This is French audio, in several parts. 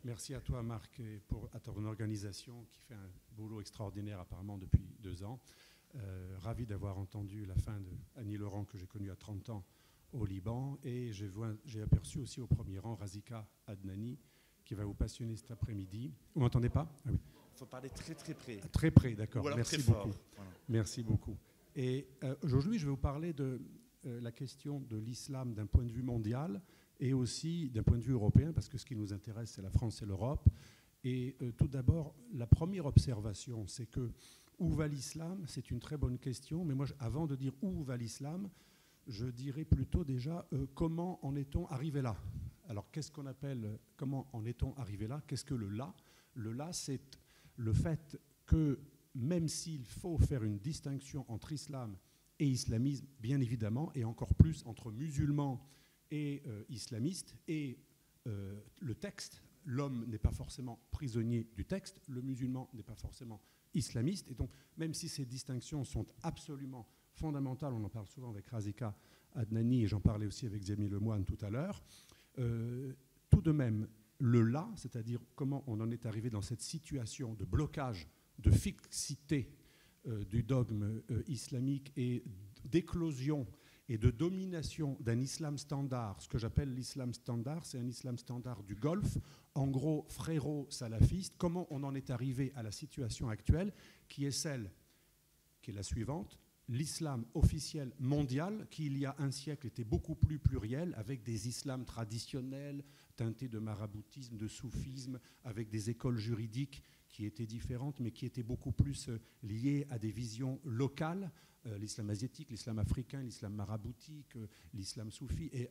Merci à toi, Marc, et à ton organisation qui fait un boulot extraordinaire apparemment depuis 2 ans. Ravi d'avoir entendu la fin d'Annie Laurent, que j'ai connue à 30 ans au Liban. Et j'ai aperçu aussi au premier rang Razika Adnani, qui va vous passionner cet après-midi. Vous m'entendez pas? Ah oui. Il faut parler très très près. Très près, d'accord. Ou alors Merci très beaucoup. fort. Voilà. Merci beaucoup. Et aujourd'hui, je vais vous parler de la question de l'islam d'un point de vue mondial et aussi d'un point de vue européen, parce que ce qui nous intéresse, c'est la France et l'Europe. Et tout d'abord, la première observation, c'est que où va l'islam? C'est une très bonne question, mais moi, avant de dire où va l'islam, je dirais plutôt déjà comment en est-on arrivé là? Alors, qu'est-ce qu'on appelle, comment en est-on arrivé là? Qu'est-ce que le là? Le là, c'est le fait que même s'il faut faire une distinction entre islam et islamisme, bien évidemment, et encore plus entre musulmans et islamistes, et le texte, l'homme n'est pas forcément prisonnier du texte, le musulman n'est pas forcément islamiste, et donc même si ces distinctions sont absolument fondamentales, on en parle souvent avec Razika Adnani, et j'en parlais aussi avec Zemi Lemoine tout à l'heure, tout de même, le là, c'est-à-dire comment on en est arrivé dans cette situation de blocage, de fixité du dogme islamique et d'éclosion et de domination d'un islam standard. Ce que j'appelle l'islam standard, c'est un islam standard du Golfe, en gros fréro-salafiste. Comment on en est arrivé à la situation actuelle, qui est celle, qui est la suivante, l'islam officiel mondial, qui il y a un siècle était beaucoup plus pluriel, avec des islams traditionnels, teintés de maraboutisme, de soufisme, avec des écoles juridiques qui étaient différentes, mais qui étaient beaucoup plus liées à des visions locales, l'islam asiatique, l'islam africain, l'islam maraboutique, l'islam soufi, et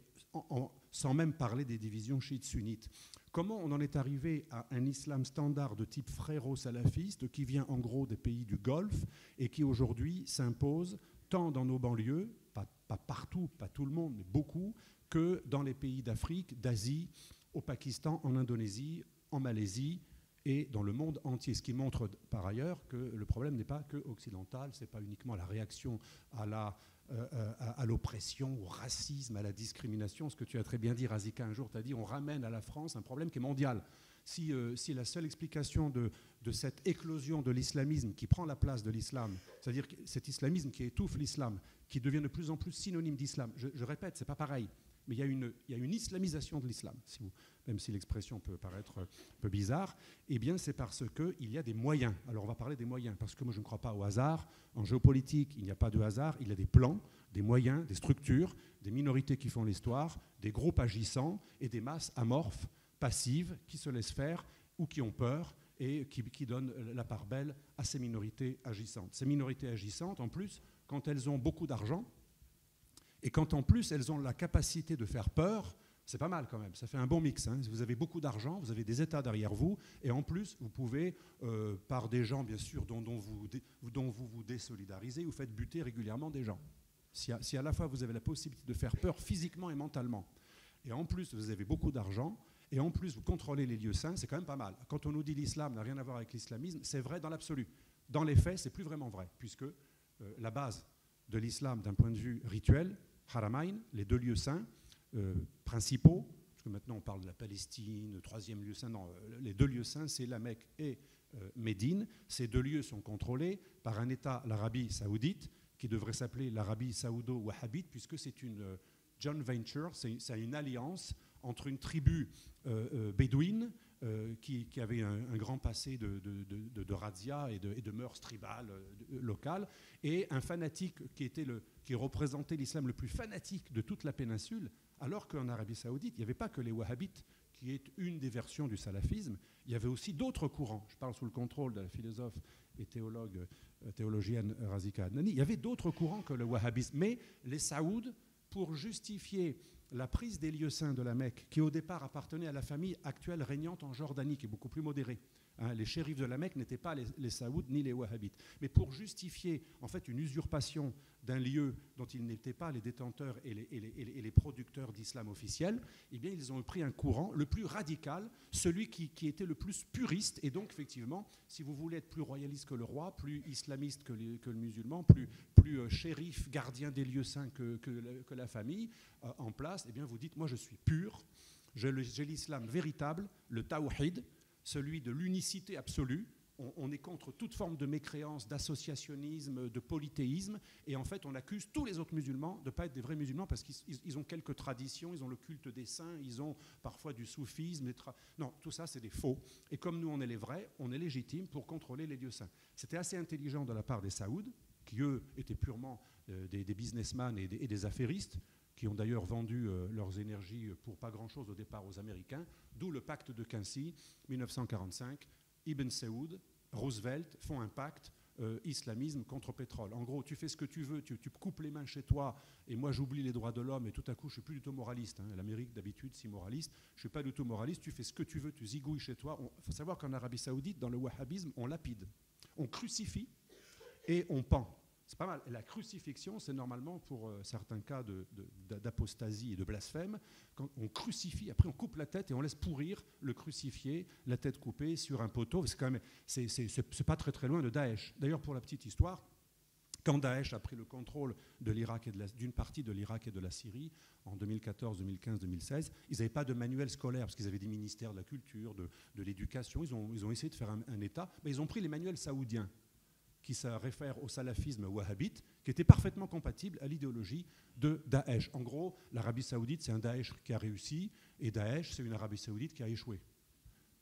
sans même parler des divisions chiites sunnites. Comment on en est arrivé à un islam standard de type fréro-salafiste qui vient en gros des pays du Golfe et qui aujourd'hui s'impose tant dans nos banlieues, pas partout, pas tout le monde, mais beaucoup, que dans les pays d'Afrique, d'Asie, au Pakistan, en Indonésie, en Malaisie, et dans le monde entier. Ce qui montre par ailleurs que le problème n'est pas que occidental, ce n'est pas uniquement la réaction à l'oppression, au racisme, à la discrimination. Ce que tu as très bien dit, Razika, un jour, tu as dit on ramène à la France un problème qui est mondial. Si la seule explication de cette éclosion de l'islamisme qui prend la place de l'islam, c'est-à-dire cet islamisme qui étouffe l'islam, qui devient de plus en plus synonyme d'islam, je répète, ce n'est pas pareil, mais il y a une islamisation de l'islam, même si l'expression peut paraître un peu bizarre, eh bien c'est parce qu'il y a des moyens. Alors on va parler des moyens, parce que moi je ne crois pas au hasard. En géopolitique, il n'y a pas de hasard, il y a des plans, des moyens, des structures, des minorités qui font l'histoire, des groupes agissants et des masses amorphes, passives, qui se laissent faire ou qui ont peur et qui donnent la part belle à ces minorités agissantes. Ces minorités agissantes, en plus, quand elles ont beaucoup d'argent, et quand en plus elles ont la capacité de faire peur, c'est pas mal quand même, ça fait un bon mix. Hein. Vous avez beaucoup d'argent, vous avez des États derrière vous, et en plus vous pouvez, par des gens bien sûr dont vous vous désolidarisez, vous faites buter régulièrement des gens. Si à la fois vous avez la possibilité de faire peur physiquement et mentalement, et en plus vous avez beaucoup d'argent, et en plus vous contrôlez les lieux saints, c'est quand même pas mal. Quand on nous dit l'islam n'a rien à voir avec l'islamisme, c'est vrai dans l'absolu. Dans les faits, c'est plus vraiment vrai, puisque la base de l'islam d'un point de vue rituel, Haramain, les 2 lieux saints principaux, parce que maintenant on parle de la Palestine, le 3e lieu saint, non, les 2 lieux saints, c'est la Mecque et Médine. Ces 2 lieux sont contrôlés par un État, l'Arabie saoudite, qui devrait s'appeler l'Arabie saoudo-wahhabite, puisque c'est une joint venture, c'est une alliance entre une tribu bédouine qui avait un grand passé de razzia et de mœurs tribales locales, et un fanatique qui représentait l'islam le plus fanatique de toute la péninsule, alors qu'en Arabie saoudite, il n'y avait pas que les wahhabites, qui est une des versions du salafisme, il y avait aussi d'autres courants. Je parle sous le contrôle de la philosophe et théologienne Razika Adnani. Il y avait d'autres courants que le wahhabisme, mais les Saouds, pour justifier la prise des lieux saints de la Mecque, qui au départ appartenait à la famille actuelle régnante en Jordanie, qui est beaucoup plus modérée. Les shérifs de la Mecque n'étaient pas les Saouds ni les Wahhabites. Mais pour justifier en fait une usurpation d'un lieu dont ils n'étaient pas les détenteurs et les producteurs d'islam officiel, eh bien ils ont pris un courant le plus radical, celui qui était le plus puriste. Et donc effectivement, si vous voulez être plus royaliste que le roi, plus islamiste que le musulman, plus shérif, gardien des lieux saints que la famille en place, eh bien vous dites, moi je suis pur, j'ai l'islam véritable, le tawhid, celui de l'unicité absolue. On est contre toute forme de mécréance, d'associationnisme, de polythéisme, et en fait on accuse tous les autres musulmans de ne pas être des vrais musulmans parce qu'ils ont quelques traditions, ils ont le culte des saints, ils ont parfois du soufisme. Non, tout ça c'est des faux. Et comme nous on est les vrais, on est légitimes pour contrôler les lieux saints. C'était assez intelligent de la part des Saouds, qui eux étaient purement des businessmen et des affairistes, qui ont d'ailleurs vendu leurs énergies pour pas grand-chose au départ aux Américains, d'où le pacte de Quincy, 1945. Ibn Saoud, Roosevelt font un pacte islamisme contre pétrole. En gros, tu fais ce que tu veux, tu coupes les mains chez toi, et moi j'oublie les droits de l'homme, et tout à coup je suis plus du tout moraliste. L'Amérique d'habitude, si moraliste, je suis pas du tout moraliste, tu fais ce que tu veux, tu zigouilles chez toi. Il faut savoir qu'en Arabie Saoudite, dans le wahhabisme, on lapide, on crucifie et on pend. C'est pas mal. Et la crucifixion, c'est normalement pour certains cas d'apostasie et de blasphème, quand on crucifie, après on coupe la tête et on laisse pourrir le crucifié, la tête coupée sur un poteau. C'est pas très très loin de Daesh. D'ailleurs, pour la petite histoire, quand Daesh a pris le contrôle de l'Irak d'une partie de l'Irak et de la Syrie en 2014, 2015, 2016, ils n'avaient pas de manuel scolaire parce qu'ils avaient des ministères de la culture, de l'éducation. Ils ont essayé de faire un État, mais ils ont pris les manuels saoudiens, qui se réfère au salafisme wahhabite, qui était parfaitement compatible à l'idéologie de Daesh. En gros, l'Arabie saoudite, c'est un Daesh qui a réussi, et Daesh, c'est une Arabie saoudite qui a échoué.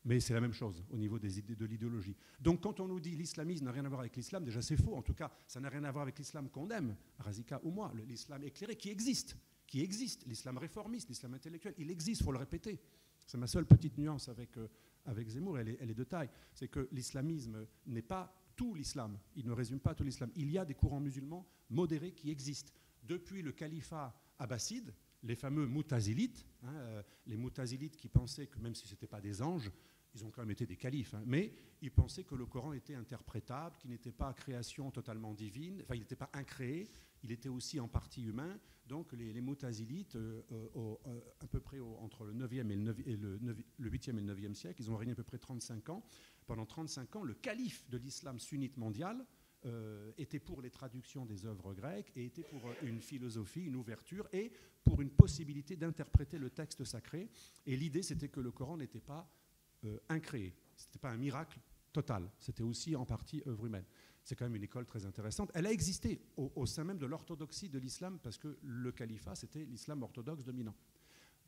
Mais c'est la même chose au niveau de l'idéologie. Donc quand on nous dit l'islamisme n'a rien à voir avec l'islam, déjà c'est faux. En tout cas, ça n'a rien à voir avec l'islam qu'on aime, Razika ou moi, l'islam éclairé qui existe, l'islam réformiste, l'islam intellectuel, il existe, il faut le répéter. C'est ma seule petite nuance avec Zemmour, elle est de taille. C'est que l'islamisme n'est pas tout l'islam, il ne résume pas tout l'islam. Il y a des courants musulmans modérés qui existent. Depuis le califat abbasside, les fameux Moutazilites, les Moutazilites qui pensaient que même si ce n'étaient pas des anges, ils ont quand même été des califes, mais ils pensaient que le Coran était interprétable, qu'il n'était pas création totalement divine, enfin il n'était pas incréé, il était aussi en partie humain. Donc les Moutazilites, à peu près entre le 9e et le 8e et le 9e siècle, ils ont régné à peu près 35 ans. Pendant 35 ans, le calife de l'islam sunnite mondial était pour les traductions des œuvres grecques et était pour une philosophie, une ouverture et pour une possibilité d'interpréter le texte sacré. Et l'idée, c'était que le Coran n'était pas incréé, ce n'était pas un miracle total, c'était aussi en partie œuvre humaine. C'est quand même une école très intéressante. Elle a existé au sein même de l'orthodoxie de l'islam parce que le califat, c'était l'islam orthodoxe dominant.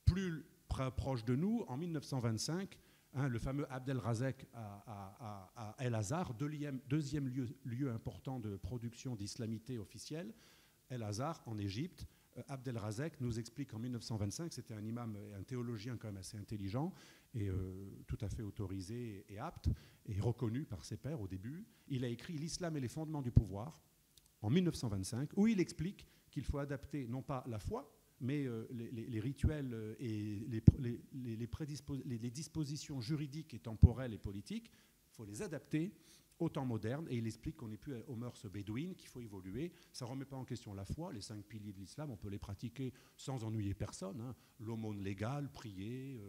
Plus proche de nous, en 1925, le fameux Abdel Razek à El Azhar, deuxième lieu important de production d'islamité officielle, El Azhar en Égypte. Abdel Razek nous explique en 1925, c'était un imam et un théologien quand même assez intelligent et tout à fait autorisé et apte et reconnu par ses pairs au début. Il a écrit « L'islam et les fondements du pouvoir » en 1925, où il explique qu'il faut adapter non pas la foi, mais les rituels et les dispositions juridiques et temporelles et politiques, il faut les adapter au temps moderne, et il explique qu'on n'est plus aux mœurs bédouines, qu'il faut évoluer. Ça ne remet pas en question la foi, les 5 piliers de l'islam, on peut les pratiquer sans ennuyer personne. L'aumône légale, prier,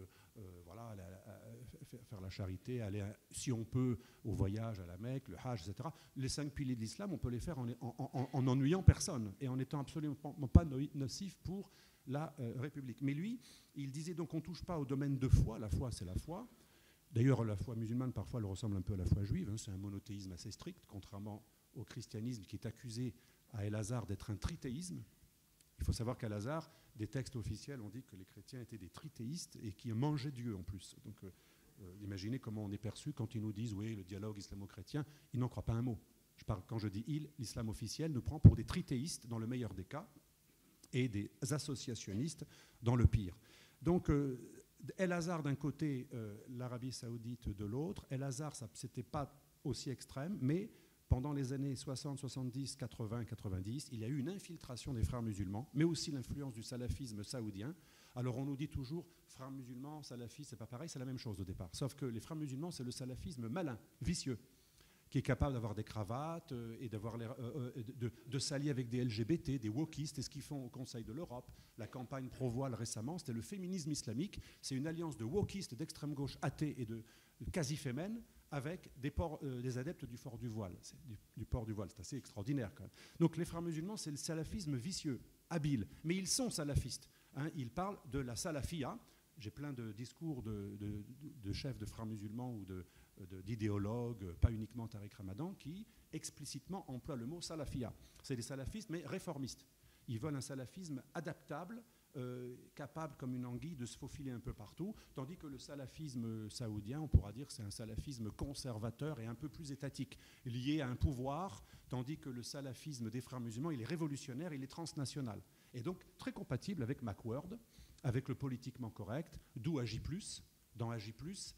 faire la charité, aller, si on peut, au voyage, à la Mecque, le Hajj, etc. Les 5 piliers de l'islam, on peut les faire en ennuyant personne et en n'étant absolument pas nocif pour la République. Mais lui, il disait donc on ne touche pas au domaine de foi, la foi c'est la foi. D'ailleurs, la foi musulmane, parfois, elle ressemble un peu à la foi juive. C'est un monothéisme assez strict, contrairement au christianisme qui est accusé à El-Azhar d'être un trithéisme. Il faut savoir qu'à El-Azhar, des textes officiels ont dit que les chrétiens étaient des trithéistes et qui mangeaient Dieu en plus. Donc, imaginez comment on est perçu quand ils nous disent « oui, le dialogue islamo-chrétien », ils n'en croient pas un mot. Quand je dis « il », l'islam officiel nous prend pour des trithéistes dans le meilleur des cas et des associationnistes dans le pire. Donc, El-Azhar d'un côté, l'Arabie saoudite de l'autre. El-Azhar, ce n'était pas aussi extrême, mais pendant les années 60, 70, 80, 90, il y a eu une infiltration des frères musulmans, mais aussi l'influence du salafisme saoudien. Alors on nous dit toujours, frères musulmans, salafistes, c'est pas pareil, c'est la même chose au départ. Sauf que les frères musulmans, c'est le salafisme malin, vicieux, qui est capable d'avoir des cravates et de s'allier avec des LGBT, des wokistes, et ce qu'ils font au Conseil de l'Europe. La campagne pro-voile récemment, c'était le féminisme islamique. C'est une alliance de wokistes, d'extrême gauche athées et de quasi-fémènes avec des adeptes du port du voile. Du port du voile, c'est assez extraordinaire quand même. Donc les frères musulmans, c'est le salafisme vicieux, habile. Mais ils sont salafistes. Ils parlent de la salafia, j'ai plein de discours de chefs de frères musulmans ou d'idéologues, pas uniquement Tariq Ramadan, qui explicitement emploient le mot salafia. C'est des salafistes, mais réformistes. Ils veulent un salafisme adaptable, capable comme une anguille de se faufiler un peu partout, tandis que le salafisme saoudien, on pourra dire que c'est un salafisme conservateur et un peu plus étatique, lié à un pouvoir, tandis que le salafisme des frères musulmans, il est révolutionnaire, il est transnational. Et donc très compatible avec Macworld, avec le politiquement correct, d'où AJ+. Dans AJ+,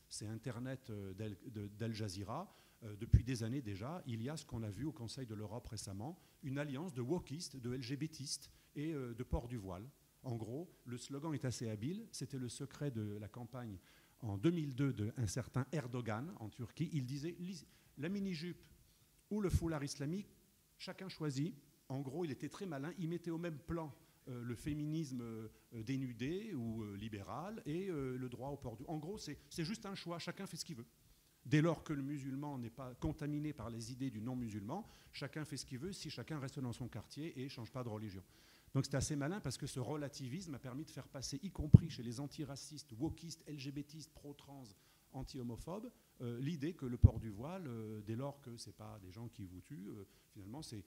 c'est Internet d'Al Jazeera. Depuis des années déjà, il y a ce qu'on a vu au Conseil de l'Europe récemment, une alliance de wokistes, de LGBTistes et de port du voile. En gros, le slogan est assez habile. C'était le secret de la campagne en 2002 d'un certain Erdogan en Turquie. Il disait la mini-jupe ou le foulard islamique, chacun choisit. En gros, il était très malin. Il mettait au même plan le féminisme dénudé ou libéral et le droit au port du... En gros, c'est juste un choix. Chacun fait ce qu'il veut. Dès lors que le musulman n'est pas contaminé par les idées du non-musulman, chacun fait ce qu'il veut si chacun reste dans son quartier et ne change pas de religion. Donc c'était assez malin parce que ce relativisme a permis de faire passer, y compris chez les antiracistes, wokistes, LGBTistes, pro-trans, anti-homophobes, l'idée que le port du voile, dès lors que ce n'est pas des gens qui vous tuent, finalement c'est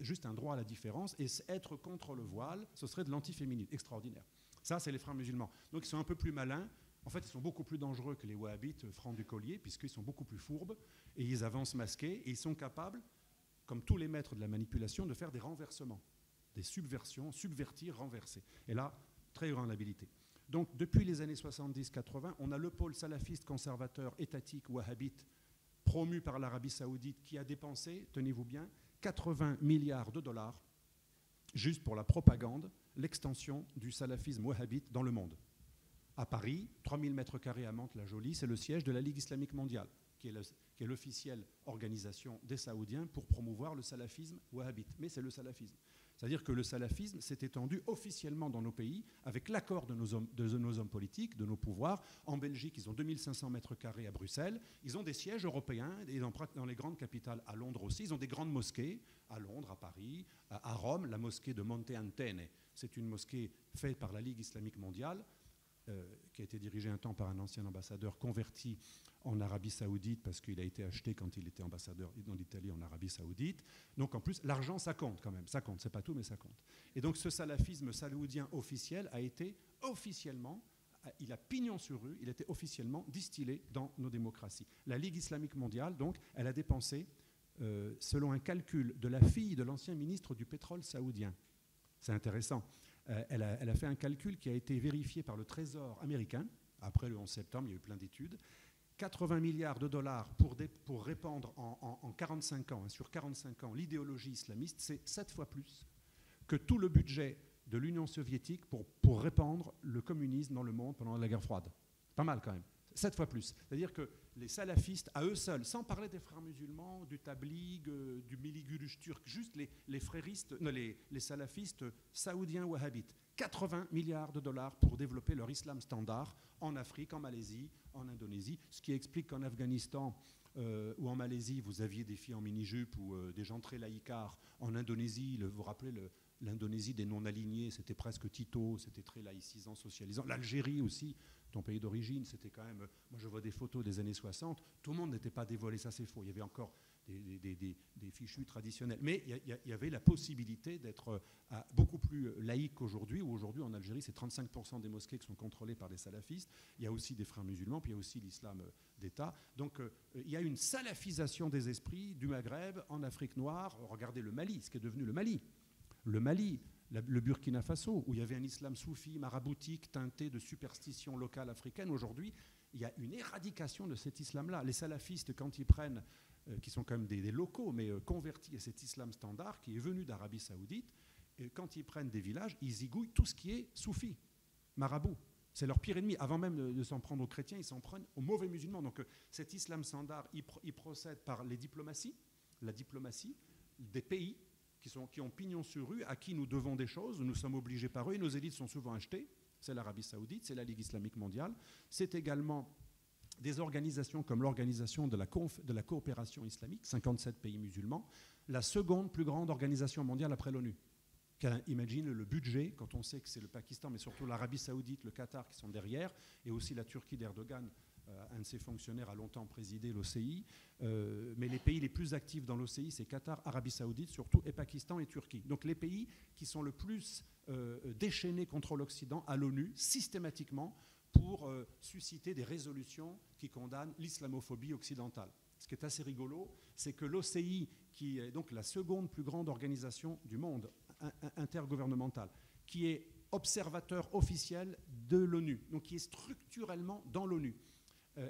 juste un droit à la différence. Et être contre le voile, ce serait de l'antiféminisme. Extraordinaire. Ça, c'est les frères musulmans. Donc ils sont un peu plus malins. En fait, ils sont beaucoup plus dangereux que les wahhabites francs du collier, puisqu'ils sont beaucoup plus fourbes, et ils avancent masqués, et ils sont capables, comme tous les maîtres de la manipulation, de faire des renversements, des subversions, subvertir, renverser. Et là, très grande habilité. Donc, depuis les années 70-80, on a le pôle salafiste conservateur étatique wahhabite promu par l'Arabie saoudite qui a dépensé, tenez-vous bien, 80 milliards de dollars juste pour la propagande, l'extension du salafisme wahhabite dans le monde. À Paris, 3000 m² à Mantes-la-Jolie, c'est le siège de la Ligue islamique mondiale, qui est l'officielle organisation des Saoudiens pour promouvoir le salafisme wahhabite. Mais c'est le salafisme. C'est-à-dire que le salafisme s'est étendu officiellement dans nos pays avec l'accord de nos hommes politiques, de nos pouvoirs. En Belgique, ils ont 2500 m² à Bruxelles. Ils ont des sièges européens et dans les grandes capitales, à Londres aussi. Ils ont des grandes mosquées à Londres, à Paris, à Rome, la mosquée de Monte Antene. C'est une mosquée faite par la Ligue islamique mondiale, qui a été dirigé un temps par un ancien ambassadeur converti en Arabie saoudite parce qu'il a été acheté quand il était ambassadeur dans l'Italie en Arabie saoudite. Donc en plus, l'argent, ça compte quand même. Ça compte, c'est pas tout, mais ça compte. Et donc ce salafisme saoudien officiel a été officiellement, il a pignon sur rue, il a été officiellement distillé dans nos démocraties. La Ligue islamique mondiale, donc, elle a dépensé, selon un calcul de la fille de l'ancien ministre du pétrole saoudien. C'est intéressant. Elle a fait un calcul qui a été vérifié par le Trésor américain. Après le 11 septembre, il y a eu plein d'études. 80 milliards de dollars pour répandre en 45 ans, sur 45 ans, l'idéologie islamiste, c'est 7 fois plus que tout le budget de l'Union soviétique pour répandre le communisme dans le monde pendant la guerre froide. Pas mal quand même. 7 fois plus. C'est-à-dire que les salafistes, à eux seuls, sans parler des frères musulmans, du tabligh, du miligulush turc, juste les fréristes, non, les salafistes saoudiens wahhabites, 80 milliards de dollars pour développer leur islam standard en Afrique, en Malaisie, en Indonésie, ce qui explique qu'en Afghanistan ou en Malaisie, vous aviez des filles en mini-jupe ou des gens très laïcards. En Indonésie, vous vous rappelez l'Indonésie des non-alignés, c'était presque Tito, c'était très laïcisant, socialisant. L'Algérie aussi, ton pays d'origine, c'était quand même... Moi, je vois des photos des années 60, tout le monde n'était pas dévoilé, ça c'est faux. Il y avait encore des fichus traditionnels. Mais il y avait la possibilité d'être beaucoup plus laïque qu'aujourd'hui, où aujourd'hui, en Algérie, c'est 35% des mosquées qui sont contrôlées par des salafistes. Il y a aussi des frères musulmans, puis il y a aussi l'islam d'État. Donc, il y a une salafisation des esprits du Maghreb en Afrique noire. Regardez le Mali, ce qui est devenu le Mali. Le Mali, le Burkina Faso, où il y avait un islam soufi, maraboutique, teinté de superstitions locales africaines. Aujourd'hui, il y a une éradication de cet islam-là. Les salafistes, quand ils prennent, qui sont quand même des locaux, mais convertis à cet islam standard, qui est venu d'Arabie saoudite, et quand ils prennent des villages, ils zigouillent tout ce qui est soufi, marabout. C'est leur pire ennemi. Avant même de s'en prendre aux chrétiens, ils s'en prennent aux mauvais musulmans. Donc cet islam standard, il procède par la diplomatie des pays qui ont pignon sur rue, à qui nous devons des choses, nous sommes obligés par eux, et nos élites sont souvent achetées. C'est l'Arabie saoudite, c'est la Ligue islamique mondiale. C'est également des organisations comme l'organisation de la coopération islamique, 57 pays musulmans, la seconde plus grande organisation mondiale après l'ONU. Imagine le budget, quand on sait que c'est le Pakistan, mais surtout l'Arabie Saoudite, le Qatar qui sont derrière, et aussi la Turquie d'Erdogan. Un de ses fonctionnaires a longtemps présidé l'OCI. Mais les pays les plus actifs dans l'OCI, c'est Qatar, Arabie Saoudite surtout, et Pakistan et Turquie. Donc les pays qui sont le plus déchaînés contre l'Occident à l'ONU, systématiquement, pour susciter des résolutions qui condamnent l'islamophobie occidentale. Ce qui est assez rigolo, c'est que l'OCI, qui est donc la seconde plus grande organisation du monde intergouvernementale, qui est observateur officiel de l'ONU, donc qui est structurellement dans l'ONU,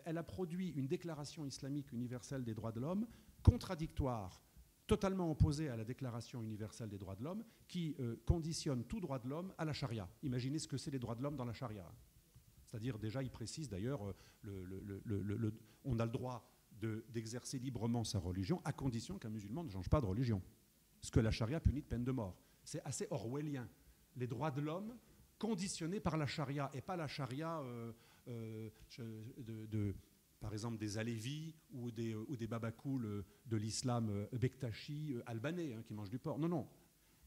elle a produit une déclaration islamique universelle des droits de l'homme contradictoire, totalement opposée à la déclaration universelle des droits de l'homme, qui conditionne tout droit de l'homme à la charia. Imaginez ce que c'est les droits de l'homme dans la charia. C'est-à-dire, déjà, il précise d'ailleurs, on a le droit d'exercer librement sa religion à condition qu'un musulman ne change pas de religion. Ce que la charia punit de peine de mort. C'est assez orwellien. Les droits de l'homme conditionnés par la charia, et pas la charia par exemple des Alévis ou des babakouls de l'islam bektashi albanais qui mangent du porc. Non, non.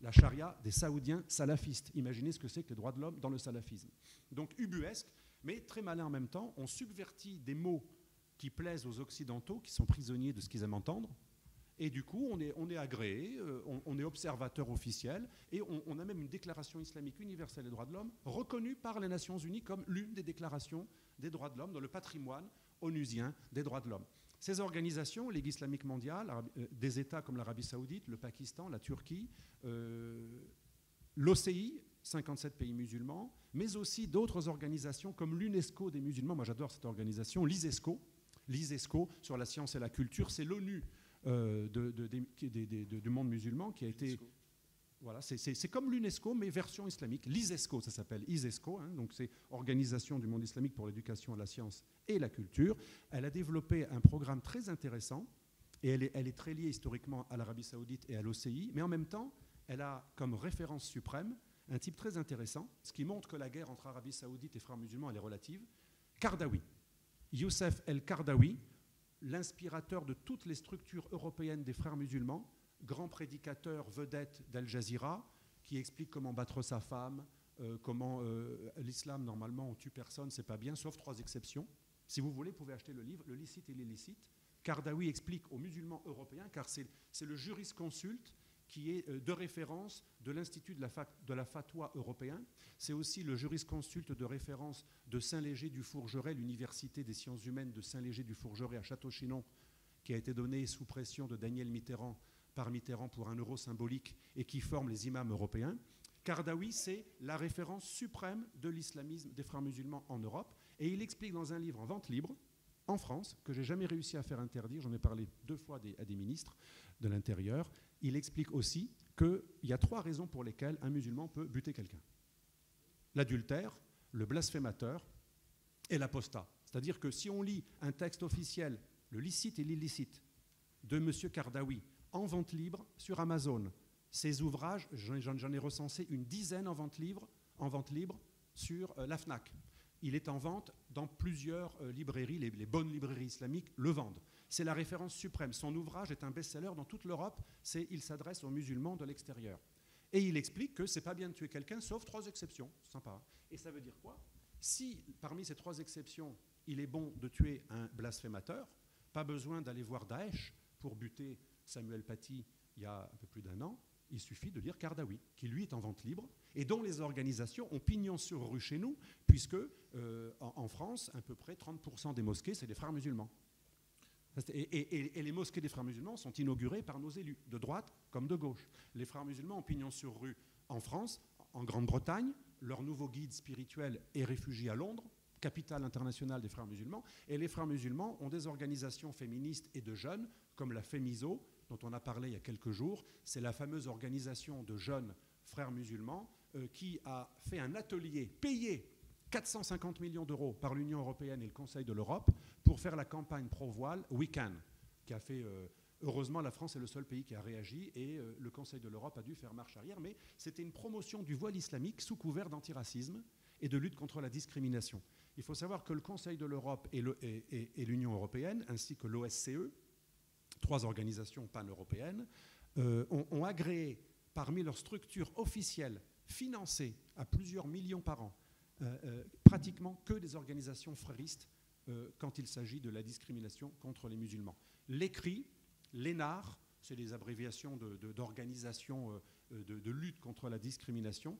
La charia des Saoudiens salafistes. Imaginez ce que c'est que les droits de l'homme dans le salafisme. Donc ubuesque, mais très malin en même temps. On subvertit des mots qui plaisent aux Occidentaux, qui sont prisonniers de ce qu'ils aiment entendre. Et du coup, on est agréé, on est observateur officiel, et on a même une déclaration islamique universelle des droits de l'homme reconnue par les Nations Unies comme l'une des déclarations des droits de l'homme dans le patrimoine onusien des droits de l'homme. Ces organisations, Ligue islamique mondiale, des États comme l'Arabie Saoudite, le Pakistan, la Turquie, l'OCI, 57 pays musulmans, mais aussi d'autres organisations comme l'UNESCO des musulmans. Moi, j'adore cette organisation, l'ISESCO sur la science et la culture. C'est l'ONU du monde musulman qui a été... Voilà, c'est comme l'UNESCO, mais version islamique. L'ISESCO, ça s'appelle ISESCO, donc c'est Organisation du monde islamique pour l'éducation, la science et la culture. Elle a développé un programme très intéressant, et elle est très liée historiquement à l'Arabie Saoudite et à l'OCI, mais en même temps, elle a comme référence suprême un type très intéressant, ce qui montre que la guerre entre Arabie Saoudite et frères musulmans, elle est relative. Kardawi. Youssef El-Kardawi, l'inspirateur de toutes les structures européennes des frères musulmans, grand prédicateur vedette d'Al Jazeera, qui explique comment battre sa femme, comment l'islam, normalement, on tue personne, c'est pas bien, sauf 3 exceptions. Si vous voulez, vous pouvez acheter le livre, Le licite et l'illicite. Kardawi explique aux musulmans européens, car c'est le jurisconsulte qui est de référence de l'Institut de la fatwa européen. C'est aussi le jurisconsulte de référence de Saint-Léger du Fourgeret, l'université des sciences humaines de Saint-Léger du Fourgeret à Château-Chinon, qui a été donnée sous pression de Daniel Mitterrand par Mitterrand pour 1 euro symbolique et qui forme les imams européens. Kardawi, c'est la référence suprême de l'islamisme des frères musulmans en Europe. Et il explique dans un livre en vente libre, en France, que j'ai jamais réussi à faire interdire, j'en ai parlé 2 fois à des ministres de l'Intérieur, il explique aussi qu'il y a 3 raisons pour lesquelles un musulman peut buter quelqu'un. L'adultère, le blasphémateur et l'apostat. C'est-à-dire que si on lit un texte officiel, le licite et l'illicite, de M. Kardawi, en vente libre sur Amazon, ces ouvrages, j'en ai recensé une dizaine en vente libre sur la FNAC. Il est en vente dans plusieurs librairies, les bonnes librairies islamiques le vendent. C'est la référence suprême. Son ouvrage est un best-seller dans toute l'Europe. Il s'adresse aux musulmans de l'extérieur. Et il explique que c'est pas bien de tuer quelqu'un, sauf 3 exceptions. Sympa. Et ça veut dire quoi? Si parmi ces 3 exceptions, il est bon de tuer un blasphémateur, pas besoin d'aller voir Daesh pour buter Samuel Paty il y a un peu plus d'1 an. Il suffit de lire Kardawi, qui lui est en vente libre et dont les organisations ont pignon sur rue chez nous, puisque en France, à peu près 30% des mosquées, c'est des frères musulmans. Et les mosquées des frères musulmans sont inaugurées par nos élus, de droite comme de gauche. Les frères musulmans ont pignon sur rue en France, en Grande-Bretagne. Leur nouveau guide spirituel est réfugié à Londres, capitale internationale des frères musulmans. Et les frères musulmans ont des organisations féministes et de jeunes, comme la Fémiso, dont on a parlé il y a quelques jours. C'est la fameuse organisation de jeunes frères musulmans qui a fait un atelier payé 450 millions d'euros par l'Union européenne et le Conseil de l'Europe pour faire la campagne pro-voile We Can, qui a fait... heureusement, la France est le seul pays qui a réagi et le Conseil de l'Europe a dû faire marche arrière, mais c'était une promotion du voile islamique sous couvert d'antiracisme et de lutte contre la discrimination. Il faut savoir que le Conseil de l'Europe et l'Union européenne, ainsi que l'OSCE, 3 organisations pan-européennes, ont agréé parmi leurs structures officielles, financées à plusieurs millions par an, pratiquement que des organisations fréristes quand il s'agit de la discrimination contre les musulmans. L'ECRI, l'ENAR, c'est des abréviations d'organisations de lutte contre la discrimination,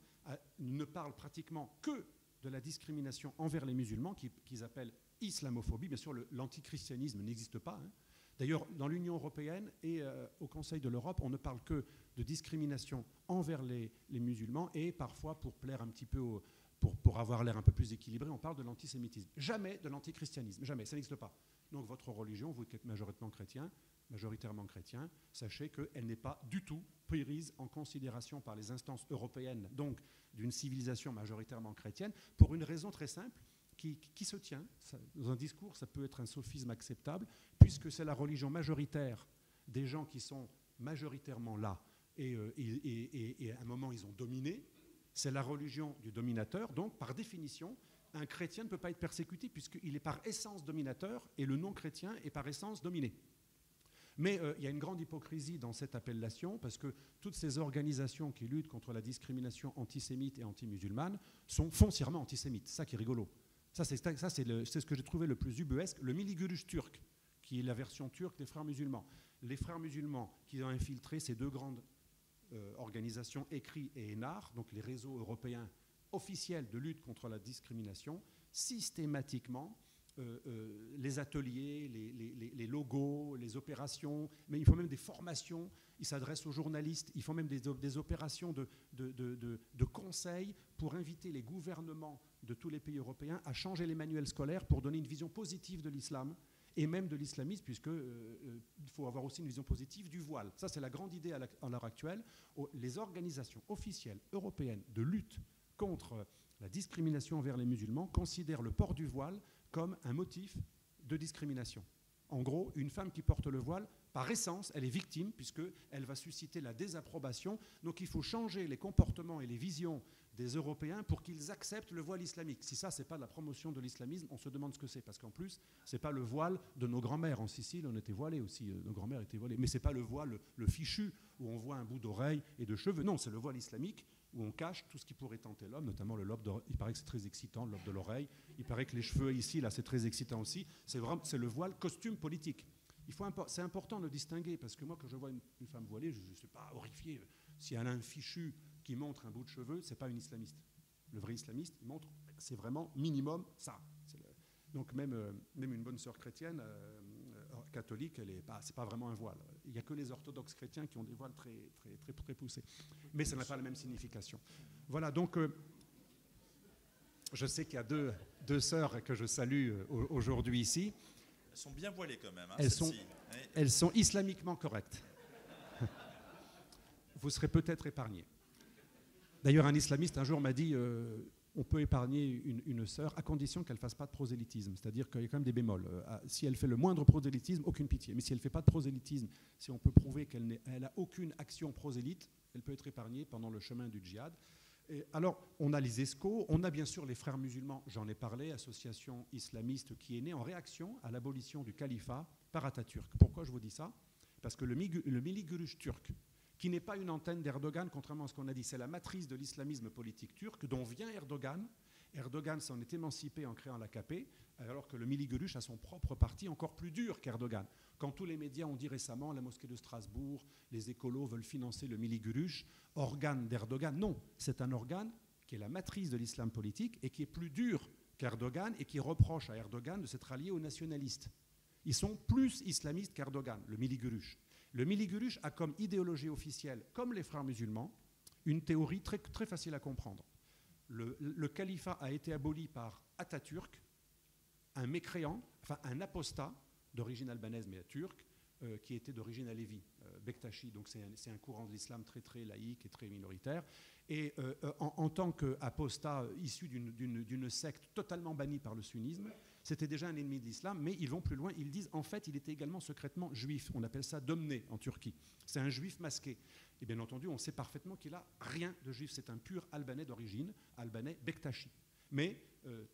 ne parlent pratiquement que de la discrimination envers les musulmans, qu'ils appellent islamophobie. Bien sûr, l'antichristianisme n'existe pas. Hein. D'ailleurs, dans l'Union européenne et au Conseil de l'Europe, on ne parle que de discrimination envers les musulmans et parfois, pour plaire un petit peu, pour avoir l'air un peu plus équilibré, on parle de l'antisémitisme. Jamais de l'antichristianisme, jamais, ça n'existe pas. Donc votre religion, vous qui êtes majoritairement chrétien, sachez qu'elle n'est pas du tout prise en considération par les instances européennes, donc d'une civilisation majoritairement chrétienne, pour une raison très simple, qui se tient. Dans un discours, ça peut être un sophisme acceptable, puisque c'est la religion majoritaire des gens qui sont majoritairement là, et à un moment ils ont dominé. C'est la religion du dominateur, donc par définition, un chrétien ne peut pas être persécuté puisqu'il est par essence dominateur et le non-chrétien est par essence dominé. Mais il y a une grande hypocrisie dans cette appellation parce que toutes ces organisations qui luttent contre la discrimination antisémite et anti-musulmane sont foncièrement antisémites. C'est ça qui est rigolo. Ça, c'est ce que j'ai trouvé le plus ubuesque. Le Milli-Görüş turc, qui est la version turque des frères musulmans. Les frères musulmans qui ont infiltré ces deux grandes organisations, ECRI et ENAR, donc les réseaux européens officiels de lutte contre la discrimination, systématiquement, les ateliers, les logos, les opérations, mais il faut même des formations, ils s'adressent aux journalistes, ils font même des opérations de conseil pour inviter les gouvernements de tous les pays européens à changer les manuels scolaires pour donner une vision positive de l'islam et même de l'islamisme, puisqu'il faut avoir aussi une vision positive du voile. Ça, c'est la grande idée à l'heure actuelle. Les organisations officielles européennes de lutte contre la discrimination envers les musulmans considèrent le port du voile comme un motif de discrimination. En gros, une femme qui porte le voile, par essence, elle est victime, puisqu'elle va susciter la désapprobation. Donc il faut changer les comportements et les visions des Européens pour qu'ils acceptent le voile islamique. Si ça, ce n'est pas la promotion de l'islamisme, on se demande ce que c'est. Parce qu'en plus, ce n'est pas le voile de nos grands-mères. En Sicile, on était voilés aussi. Nos grands-mères étaient voilées. Mais ce n'est pas le voile, le fichu, où on voit un bout d'oreille et de cheveux. Non, c'est le voile islamique, où on cache tout ce qui pourrait tenter l'homme, notamment le lobe d'oreille. Il paraît que c'est très excitant, le lobe de l'oreille. Il paraît que les cheveux ici, là, c'est très excitant aussi. C'est le voile costume politique. C'est important de distinguer, parce que moi, quand je vois une femme voilée, je ne suis pas horrifié. Si elle a un fichu qui montre un bout de cheveux, ce n'est pas une islamiste. Le vrai islamiste, il montre, c'est vraiment minimum ça. Donc même une bonne sœur chrétienne, catholique, ce n'est pas vraiment un voile. Il n'y a que les orthodoxes chrétiens qui ont des voiles très poussés. Mais ça n'a pas la même signification. Voilà, donc je sais qu'il y a deux sœurs que je salue aujourd'hui ici. Elles sont bien voilées quand même. Hein, elles sont islamiquement correctes. Vous serez peut-être épargnés. D'ailleurs, un islamiste un jour m'a dit on peut épargner une sœur à condition qu'elle ne fasse pas de prosélytisme. C'est-à-dire qu'il y a quand même des bémols. Si elle fait le moindre prosélytisme, aucune pitié. Mais si elle ne fait pas de prosélytisme, si on peut prouver qu'elle n'a aucune action prosélyte, elle peut être épargnée pendant le chemin du djihad. Alors, on a les ESCO, on a bien sûr les frères musulmans, j'en ai parlé, association islamiste qui est née en réaction à l'abolition du califat par Atatürk. Pourquoi je vous dis ça? Parce que le Milli-Görüş turc, qui n'est pas une antenne d'Erdogan, contrairement à ce qu'on a dit, c'est la matrice de l'islamisme politique turc, dont vient Erdogan. Erdogan s'en est émancipé en créant l'AKP, alors que le Milli-Görüş a son propre parti encore plus dur qu'Erdogan. Quand tous les médias ont dit récemment, la mosquée de Strasbourg, les écolos veulent financer le Milli-Görüş, organe d'Erdogan, non, c'est un organe qui est la matrice de l'islam politique et qui est plus dur qu'Erdogan et qui reproche à Erdogan de s'être allié aux nationalistes. Ils sont plus islamistes qu'Erdogan, le Milli-Görüş. Le Milli-Görüş a comme idéologie officielle, comme les frères musulmans, une théorie très, très facile à comprendre. Le califat a été aboli par Atatürk, un mécréant, enfin un apostat d'origine albanaise mais turque, qui était d'origine alévi, Bektashi. Donc c'est un courant de l'islam très très laïque et très minoritaire. Et en tant qu'apostat issu d'une secte totalement bannie par le sunnisme, c'était déjà un ennemi de l'islam, mais ils vont plus loin. Ils disent en fait il était également secrètement juif. On appelle ça domné en Turquie. C'est un juif masqué. Et bien entendu, on sait parfaitement qu'il n'a rien de juif. C'est un pur albanais d'origine, albanais Bektashi. Mais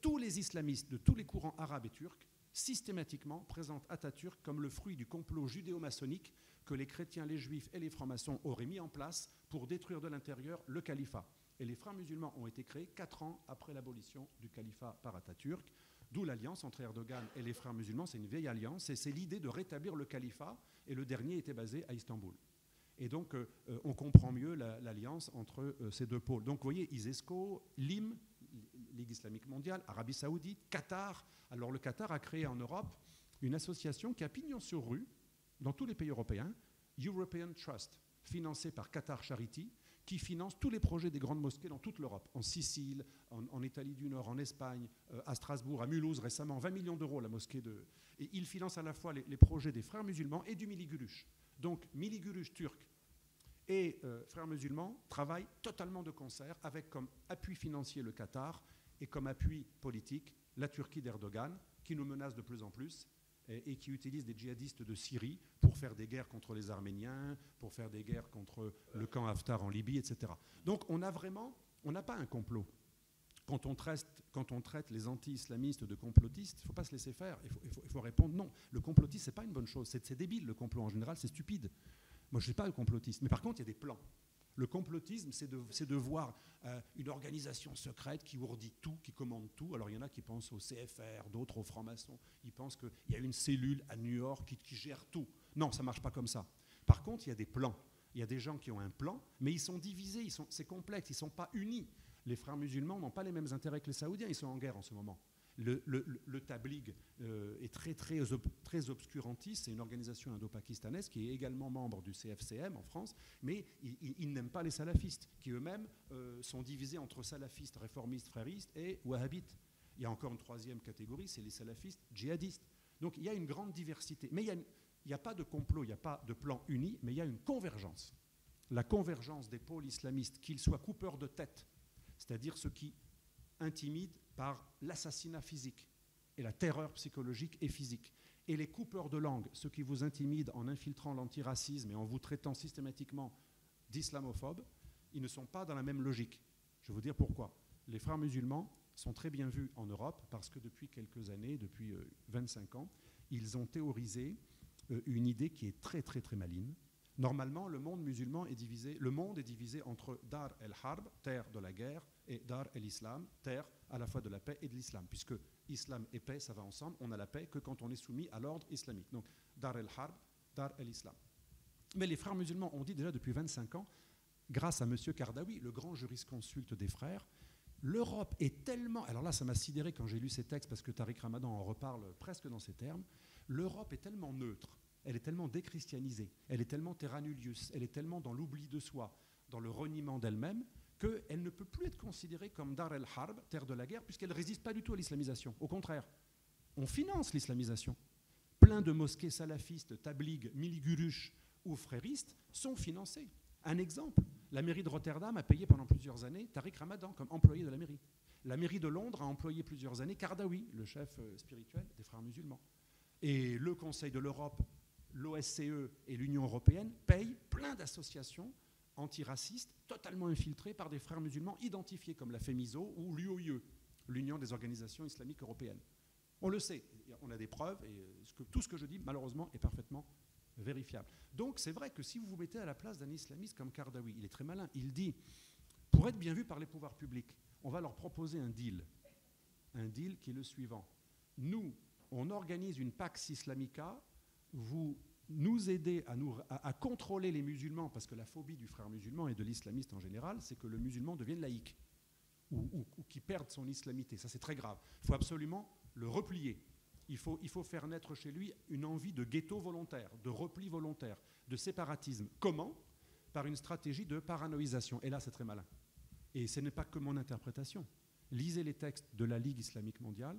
tous les islamistes de tous les courants arabes et turcs systématiquement présente Atatürk comme le fruit du complot judéo-maçonnique que les chrétiens, les juifs et les francs-maçons auraient mis en place pour détruire de l'intérieur le califat. Et les frères musulmans ont été créés 4 ans après l'abolition du califat par Atatürk, d'où l'alliance entre Erdogan et les frères musulmans. C'est une vieille alliance et c'est l'idée de rétablir le califat, et le dernier était basé à Istanbul. Et donc, on comprend mieux l'alliance entre ces deux pôles. Donc, vous voyez, ISESCO, LIM, Ligue islamique mondiale, Arabie saoudite, Qatar. Alors, le Qatar a créé en Europe une association qui a pignon sur rue dans tous les pays européens, European Trust, financée par Qatar Charity, qui finance tous les projets des grandes mosquées dans toute l'Europe, en Sicile, en Italie du Nord, en Espagne, à Strasbourg, à Mulhouse récemment, 20 millions d'euros la mosquée de... Et il finance à la fois les projets des frères musulmans et du Millî Görüş. Donc Millî Görüş turc et frères musulmans travaillent totalement de concert avec comme appui financier le Qatar et comme appui politique la Turquie d'Erdogan, qui nous menace de plus en plus et qui utilise des djihadistes de Syrie pour faire des guerres contre les Arméniens, pour faire des guerres contre le camp Haftar en Libye, etc. Donc on n'a pas un complot. Quand on traite les anti-islamistes de complotistes, il ne faut pas se laisser faire. Il faut répondre non. Le complotisme, ce n'est pas une bonne chose. C'est débile, le complot en général, c'est stupide. Moi, je ne suis pas le complotiste. Mais par contre, il y a des plans. Le complotisme, c'est de voir une organisation secrète qui ourdit tout, qui commande tout. Alors, il y en a qui pensent au CFR, d'autres aux francs-maçons. Ils pensent qu'il y a une cellule à New York qui gère tout. Non, ça ne marche pas comme ça. Par contre, il y a des plans. Il y a des gens qui ont un plan, mais ils sont divisés, c'est complexe, ils ne sont pas unis. Les frères musulmans n'ont pas les mêmes intérêts que les Saoudiens, ils sont en guerre en ce moment. Le Tabligh est très obscurantiste, c'est une organisation indo-pakistanaise qui est également membre du CFCM en France, mais ils n'aiment pas les salafistes, qui eux-mêmes sont divisés entre salafistes, réformistes, fréristes et wahhabites. Il y a encore une troisième catégorie, c'est les salafistes djihadistes. Donc il y a une grande diversité, mais il n'y a pas de complot, il n'y a pas de plan uni, mais il y a une convergence. La convergence des pôles islamistes, qu'ils soient coupeurs de tête, c'est-à-dire ceux qui intimident par l'assassinat physique et la terreur psychologique et physique. Et les coupeurs de langue, ceux qui vous intimident en infiltrant l'antiracisme et en vous traitant systématiquement d'islamophobes, ils ne sont pas dans la même logique. Je vais vous dire pourquoi. Les frères musulmans sont très bien vus en Europe parce que depuis quelques années, depuis 25 ans, ils ont théorisé une idée qui est très très très maligne. Normalement, le monde musulman est divisé, le monde est divisé entre Dar el-Harb, terre de la guerre, et Dar el-Islam, terre à la fois de la paix et de l'islam, puisque islam et paix, ça va ensemble, on n'a la paix que quand on est soumis à l'ordre islamique. Donc Dar el-Harb, Dar el-Islam. Mais les frères musulmans ont dit déjà depuis 25 ans, grâce à M. Kardawi, le grand jurisconsulte des frères, l'Europe est tellement... Alors là, ça m'a sidéré quand j'ai lu ces textes, parce que Tariq Ramadan en reparle presque dans ces termes. L'Europe est tellement neutre, elle est tellement déchristianisée, elle est tellement terra nullius, elle est tellement dans l'oubli de soi, dans le reniement d'elle-même, qu'elle ne peut plus être considérée comme Dar el-Harb, terre de la guerre, puisqu'elle ne résiste pas du tout à l'islamisation. Au contraire, on finance l'islamisation. Plein de mosquées salafistes, tabligh, Millî Görüş ou fréristes sont financées. Un exemple, la mairie de Rotterdam a payé pendant plusieurs années Tariq Ramadan comme employé de la mairie. La mairie de Londres a employé plusieurs années Kardawi, le chef spirituel des frères musulmans. Et le Conseil de l'Europe, l'OSCE et l'Union européenne payent plein d'associations antiracistes totalement infiltrées par des frères musulmans identifiés comme la FEMISO ou l'UOIE, l'Union des organisations islamiques européennes. On le sait, on a des preuves et tout ce que je dis malheureusement est parfaitement vérifiable. Donc c'est vrai que si vous vous mettez à la place d'un islamiste comme Kardawi, il est très malin, il dit, pour être bien vu par les pouvoirs publics, on va leur proposer un deal qui est le suivant. Nous, on organise une Pax Islamica, vous nous aidez à contrôler les musulmans, parce que la phobie du frère musulman et de l'islamiste en général, c'est que le musulman devienne laïque ou qu'il perde son islamité. Ça, c'est très grave. Il faut absolument le replier. Il faut faire naître chez lui une envie de ghetto volontaire, de repli volontaire, de séparatisme. Comment ? Par une stratégie de paranoïsation. Et là, c'est très malin. Et ce n'est pas que mon interprétation. Lisez les textes de la Ligue islamique mondiale,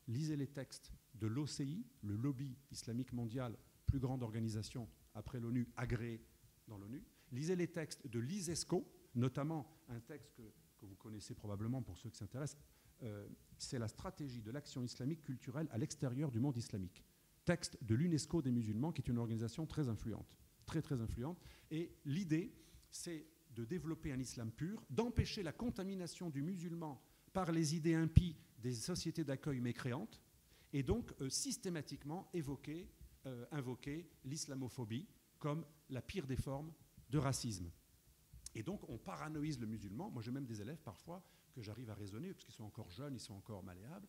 lisez les textes de l'OCI, le lobby islamique mondial, plus grande organisation après l'ONU, agréée dans l'ONU. Lisez les textes de l'ISESCO, notamment un texte que vous connaissez probablement pour ceux qui s'intéressent, c'est la stratégie de l'action islamique culturelle à l'extérieur du monde islamique. Texte de l'UNESCO des musulmans, qui est une organisation très influente, très très influente. Et l'idée, c'est de développer un islam pur, d'empêcher la contamination du musulman par les idées impies des sociétés d'accueil mécréantes, et donc systématiquement invoquer l'islamophobie comme la pire des formes de racisme. Et donc on paranoïse le musulman. Moi j'ai même des élèves parfois que j'arrive à raisonner, parce qu'ils sont encore jeunes, ils sont encore malléables,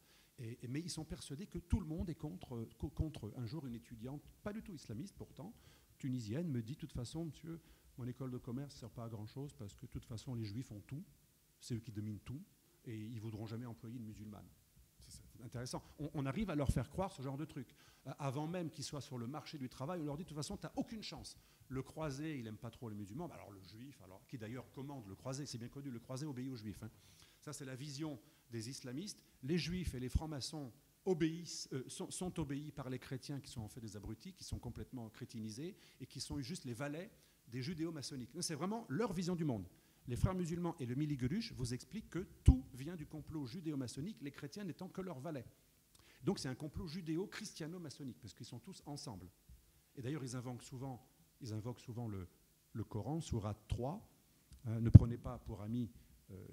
mais ils sont persuadés que tout le monde est contre eux. Un jour une étudiante, pas du tout islamiste pourtant, tunisienne, me dit de toute façon, monsieur, mon école de commerce ne sert pas à grand chose parce que de toute façon les juifs ont tout, c'est eux qui dominent tout, et ils ne voudront jamais employer une musulmane. C'est intéressant. On arrive à leur faire croire ce genre de truc. Avant même qu'ils soient sur le marché du travail, on leur dit de toute façon, tu n'as aucune chance. Le croisé, il n'aime pas trop les musulmans. Alors le juif, qui d'ailleurs commande le croisé, c'est bien connu, le croisé obéit aux juifs. Hein. Ça, c'est la vision des islamistes. Les juifs et les francs-maçons sont obéis par les chrétiens qui sont en fait des abrutis, qui sont complètement crétinisés et qui sont juste les valets des judéo-maçonniques. C'est vraiment leur vision du monde. Les frères musulmans et le Mili-Gelush vous expliquent que tout vient du complot judéo-maçonnique, les chrétiens n'étant que leurs valets. Donc c'est un complot judéo-christiano-maçonnique, parce qu'ils sont tous ensemble. Et d'ailleurs, ils invoquent souvent le Coran, sourate 3. Ne prenez pas pour amis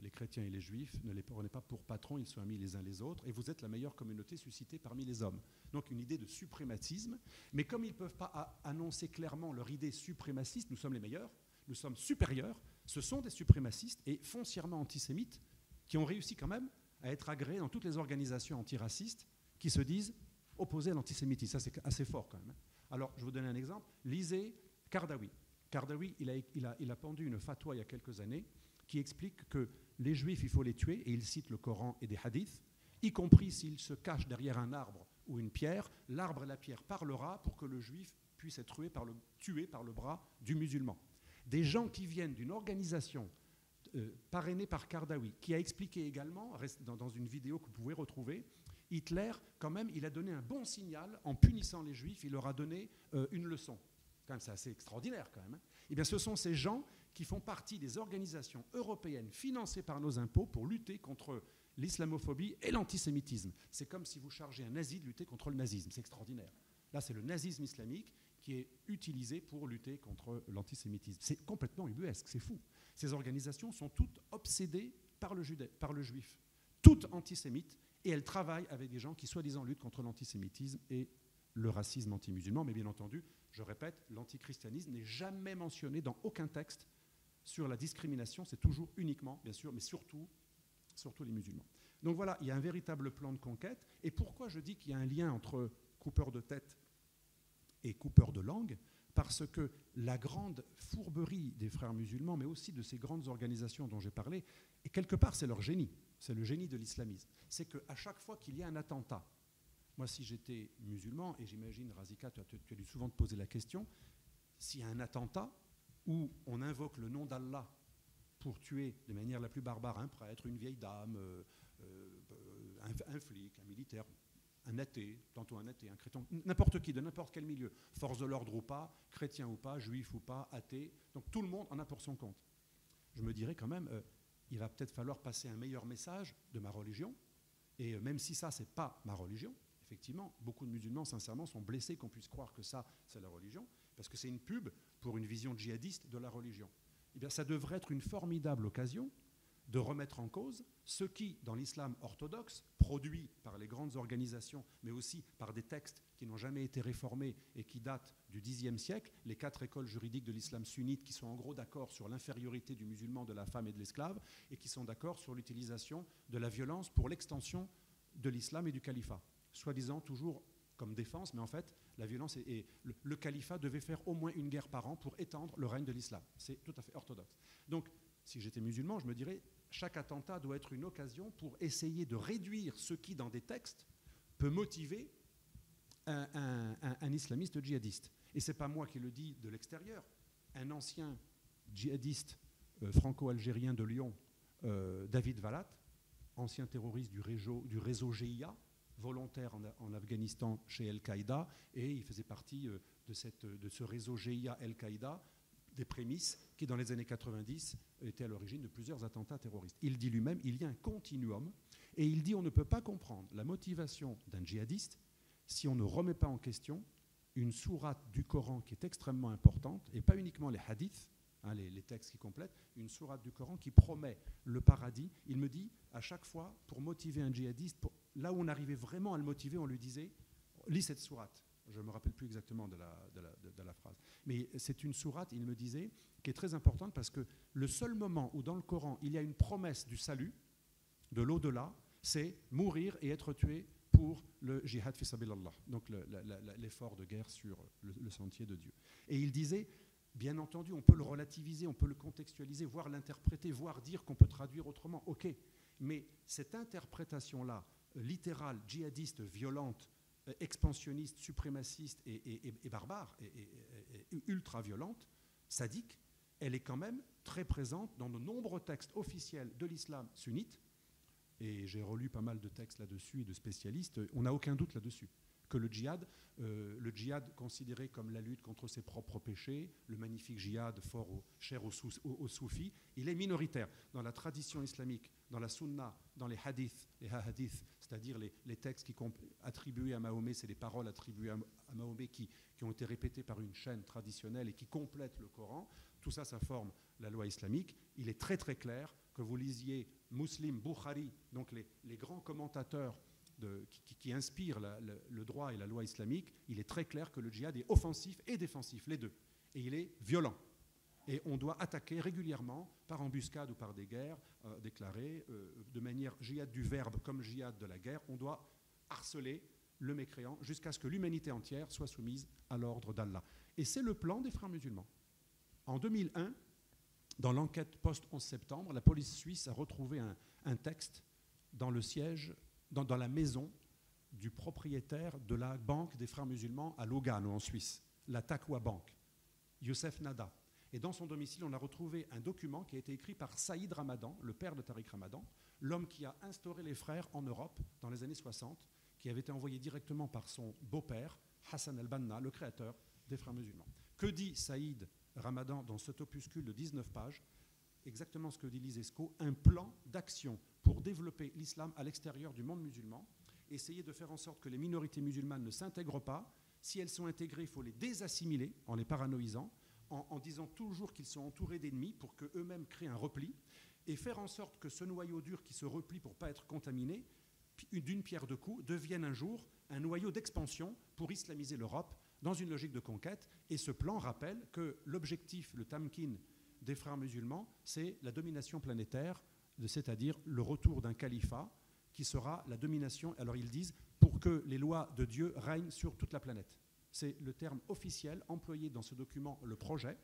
les chrétiens et les juifs, ne les prenez pas pour patrons, ils sont amis les uns les autres, et vous êtes la meilleure communauté suscitée parmi les hommes. Donc une idée de suprématisme, mais comme ils ne peuvent pas annoncer clairement leur idée suprémaciste, nous sommes les meilleurs, nous sommes supérieurs, ce sont des suprémacistes et foncièrement antisémites qui ont réussi quand même à être agréés dans toutes les organisations antiracistes qui se disent opposées à l'antisémitisme. Ça, c'est assez fort quand même. Alors, je vais vous donner un exemple. Lisez Kardawi. Kardawi, il a pendu une fatwa il y a quelques années qui explique que les juifs, il faut les tuer, et il cite le Coran et des hadiths, y compris s'ils se cachent derrière un arbre ou une pierre, l'arbre et la pierre parlera pour que le juif puisse être tué par le bras du musulman. Des gens qui viennent d'une organisation parrainée par Kardawi, qui a expliqué également, dans une vidéo que vous pouvez retrouver, Hitler, quand même, il a donné un bon signal en punissant les juifs, il leur a donné une leçon. Quand même, c'est assez extraordinaire quand même. Hein. Eh bien, ce sont ces gens qui font partie des organisations européennes financées par nos impôts pour lutter contre l'islamophobie et l'antisémitisme. C'est comme si vous chargez un nazi de lutter contre le nazisme. C'est extraordinaire. Là, c'est le nazisme islamique qui est utilisé pour lutter contre l'antisémitisme. C'est complètement ubuesque, c'est fou. Ces organisations sont toutes obsédées par le juif, toutes antisémites, et elles travaillent avec des gens qui, soi-disant, luttent contre l'antisémitisme et le racisme anti-musulman. Mais bien entendu, je répète, l'antichristianisme n'est jamais mentionné dans aucun texte sur la discrimination. C'est toujours uniquement, bien sûr, mais surtout les musulmans. Donc voilà, il y a un véritable plan de conquête. Et pourquoi je dis qu'il y a un lien entre coupeur de tête et coupeur de langue? Parce que la grande fourberie des frères musulmans, mais aussi de ces grandes organisations dont j'ai parlé, et quelque part c'est leur génie, c'est le génie de l'islamisme, c'est qu'à chaque fois qu'il y a un attentat, moi si j'étais musulman, et j'imagine Razika, tu as dû souvent te poser la question, s'il y a un attentat où on invoque le nom d'Allah pour tuer de manière la plus barbare un prêtre, une vieille dame, un flic, un militaire, un athée, tantôt un athée, un chrétien, n'importe qui, de n'importe quel milieu, force de l'ordre ou pas, chrétien ou pas, juif ou pas, athée, donc tout le monde en a pour son compte. Je me dirais quand même, il va peut-être falloir passer un meilleur message de ma religion, et même si ça, c'est pas ma religion, effectivement, beaucoup de musulmans, sincèrement, sont blessés qu'on puisse croire que ça, c'est la religion, parce que c'est une pub pour une vision djihadiste de la religion. Eh bien, ça devrait être une formidable occasion de remettre en cause ce qui, dans l'islam orthodoxe, produit par les grandes organisations, mais aussi par des textes qui n'ont jamais été réformés et qui datent du Xe siècle, les 4 écoles juridiques de l'islam sunnite qui sont en gros d'accord sur l'infériorité du musulman, de la femme et de l'esclave, et qui sont d'accord sur l'utilisation de la violence pour l'extension de l'islam et du califat, soi-disant toujours comme défense, mais en fait, la violence le califat devait faire au moins une guerre par an pour étendre le règne de l'islam. C'est tout à fait orthodoxe. Donc, si j'étais musulman, je me dirais, chaque attentat doit être une occasion pour essayer de réduire ce qui, dans des textes, peut motiver un islamiste djihadiste. Et ce n'est pas moi qui le dis de l'extérieur. Un ancien djihadiste franco-algérien de Lyon, David Valat, ancien terroriste du réseau GIA, volontaire en Afghanistan chez Al-Qaïda, et il faisait partie de ce réseau GIA Al-Qaïda, des prémices qui, dans les années 90, étaient à l'origine de plusieurs attentats terroristes. Il dit lui-même, il y a un continuum, et il dit on ne peut pas comprendre la motivation d'un djihadiste si on ne remet pas en question une sourate du Coran qui est extrêmement importante, et pas uniquement les hadiths, les textes qui complètent, une sourate du Coran qui promet le paradis. Il me dit, à chaque fois, pour motiver un djihadiste, là où on arrivait vraiment à le motiver, on lui disait « lis cette sourate ». Je ne me rappelle plus exactement de la phrase. Mais c'est une sourate, il me disait, qui est très importante parce que le seul moment où dans le Coran il y a une promesse du salut, de l'au-delà, c'est mourir et être tué pour le jihad fi sabilillah, donc l'effort de guerre sur le sentier de Dieu. Et il disait, bien entendu, on peut le relativiser, on peut le contextualiser, voire l'interpréter, voire dire qu'on peut traduire autrement, ok. Mais cette interprétation-là, littérale, djihadiste, violente, expansionniste, suprémaciste et barbare, et ultra-violente, sadique, elle est quand même très présente dans de nombreux textes officiels de l'islam sunnite, et j'ai relu pas mal de textes là-dessus et de spécialistes, on n'a aucun doute là-dessus, que le djihad considéré comme la lutte contre ses propres péchés, le magnifique djihad cher aux soufis, il est minoritaire. Dans la tradition islamique, dans la sunna, dans les hadiths, c'est-à-dire les textes attribués à Mahomet, c'est les paroles attribuées à Mahomet qui ont été répétées par une chaîne traditionnelle et qui complètent le Coran, tout ça, ça forme la loi islamique. Il est très très clair que vous lisiez Muslim, Bukhari, donc les grands commentateurs qui inspirent le droit et la loi islamique, il est très clair que le djihad est offensif et défensif, les deux. Et il est violent. Et on doit attaquer régulièrement, par embuscade ou par des guerres déclarées, de manière djihad du verbe comme djihad de la guerre, on doit harceler le mécréant jusqu'à ce que l'humanité entière soit soumise à l'ordre d'Allah. Et c'est le plan des frères musulmans. En 2001, dans l'enquête post-11 septembre, la police suisse a retrouvé un texte dans le siège, dans la maison du propriétaire de la banque des frères musulmans à Lugano, en Suisse, la Taqwa Bank, Youssef Nada. Et dans son domicile, on a retrouvé un document qui a été écrit par Saïd Ramadan, le père de Tariq Ramadan, l'homme qui a instauré les frères en Europe dans les années 60, qui avait été envoyé directement par son beau-père, Hassan al-Banna, le créateur des frères musulmans. Que dit Saïd Ramadan dans cet opuscule de 19 pages? Exactement ce que dit l'ISESCO, un plan d'action pour développer l'islam à l'extérieur du monde musulman, essayer de faire en sorte que les minorités musulmanes ne s'intègrent pas. Si elles sont intégrées, il faut les désassimiler en les paranoïsant, en disant toujours qu'ils sont entourés d'ennemis pour qu'eux-mêmes créent un repli, et faire en sorte que ce noyau dur qui se replie pour ne pas être contaminé, d'une pierre deux coups, devienne un jour un noyau d'expansion pour islamiser l'Europe dans une logique de conquête. Et ce plan rappelle que l'objectif, le tamkin des frères musulmans, c'est la domination planétaire, c'est-à-dire le retour d'un califat qui sera la domination, alors ils disent, pour que les lois de Dieu règnent sur toute la planète. C'est le terme officiel employé dans ce document, le projet,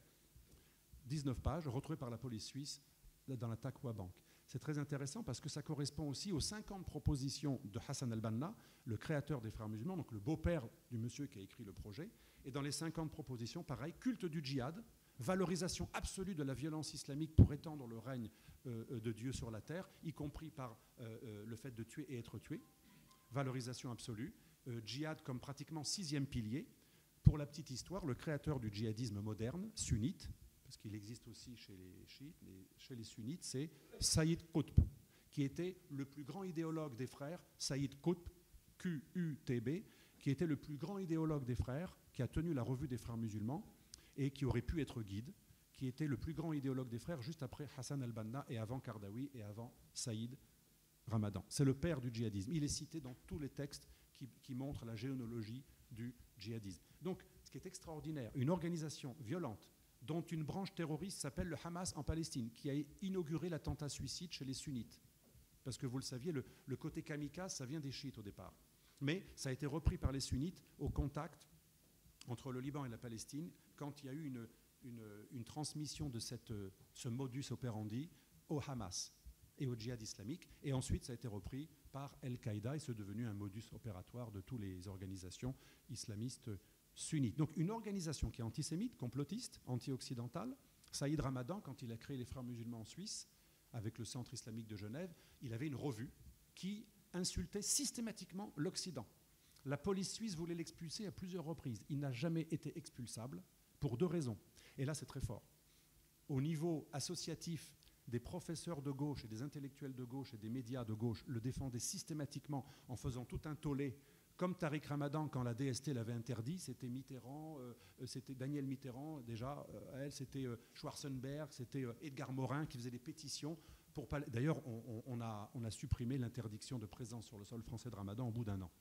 19 pages, retrouvé par la police suisse dans la Taqwa Bank. C'est très intéressant parce que ça correspond aussi aux 50 propositions de Hassan al-Banna, le créateur des frères musulmans, donc le beau-père du monsieur qui a écrit le projet. Et dans les 50 propositions, pareil, culte du djihad, valorisation absolue de la violence islamique pour étendre le règne de Dieu sur la terre, y compris par le fait de tuer et être tué, valorisation absolue, djihad comme pratiquement 6e pilier. Pour la petite histoire, le créateur du djihadisme moderne, sunnite, parce qu'il existe aussi chez les chiites, chez les sunnites, c'est Saïd Qutb, qui était le plus grand idéologue des frères, Saïd Qutb, Q-U-T-B, qui était le plus grand idéologue des frères, qui a tenu la revue des frères musulmans, et qui aurait pu être guide, qui était le plus grand idéologue des frères juste après Hassan al-Banna et avant Kardawi et avant Saïd Ramadan. C'est le père du djihadisme. Il est cité dans tous les textes qui montrent la généalogie du djihadisme. Donc, ce qui est extraordinaire, une organisation violente dont une branche terroriste s'appelle le Hamas en Palestine, qui a inauguré l'attentat suicide chez les sunnites. Parce que vous le saviez, le côté kamikaze, ça vient des chiites au départ. Mais ça a été repris par les sunnites au contact entre le Liban et la Palestine, quand il y a eu une transmission de ce modus operandi au Hamas et au djihad islamique. Et ensuite, ça a été repris par Al-Qaïda et c'est devenu un modus opératoire de toutes les organisations islamistes sunnites. Donc une organisation qui est antisémite, complotiste, anti-occidentale. Saïd Ramadan, quand il a créé les frères musulmans en Suisse, avec le centre islamique de Genève, il avait une revue qui insultait systématiquement l'Occident. La police suisse voulait l'expulser à plusieurs reprises. Il n'a jamais été expulsable pour 2 raisons. Et là, c'est très fort. Au niveau associatif, des professeurs de gauche et des intellectuels de gauche et des médias de gauche le défendaient systématiquement en faisant tout un tollé Comme Tariq Ramadan, quand la DST l'avait interdit, c'était Mitterrand, c'était Daniel Mitterrand, déjà, elle, c'était Schwarzenberg, c'était Edgar Morin qui faisait des pétitions. D'ailleurs, on a supprimé l'interdiction de présence sur le sol français de Ramadan au bout d'1 an.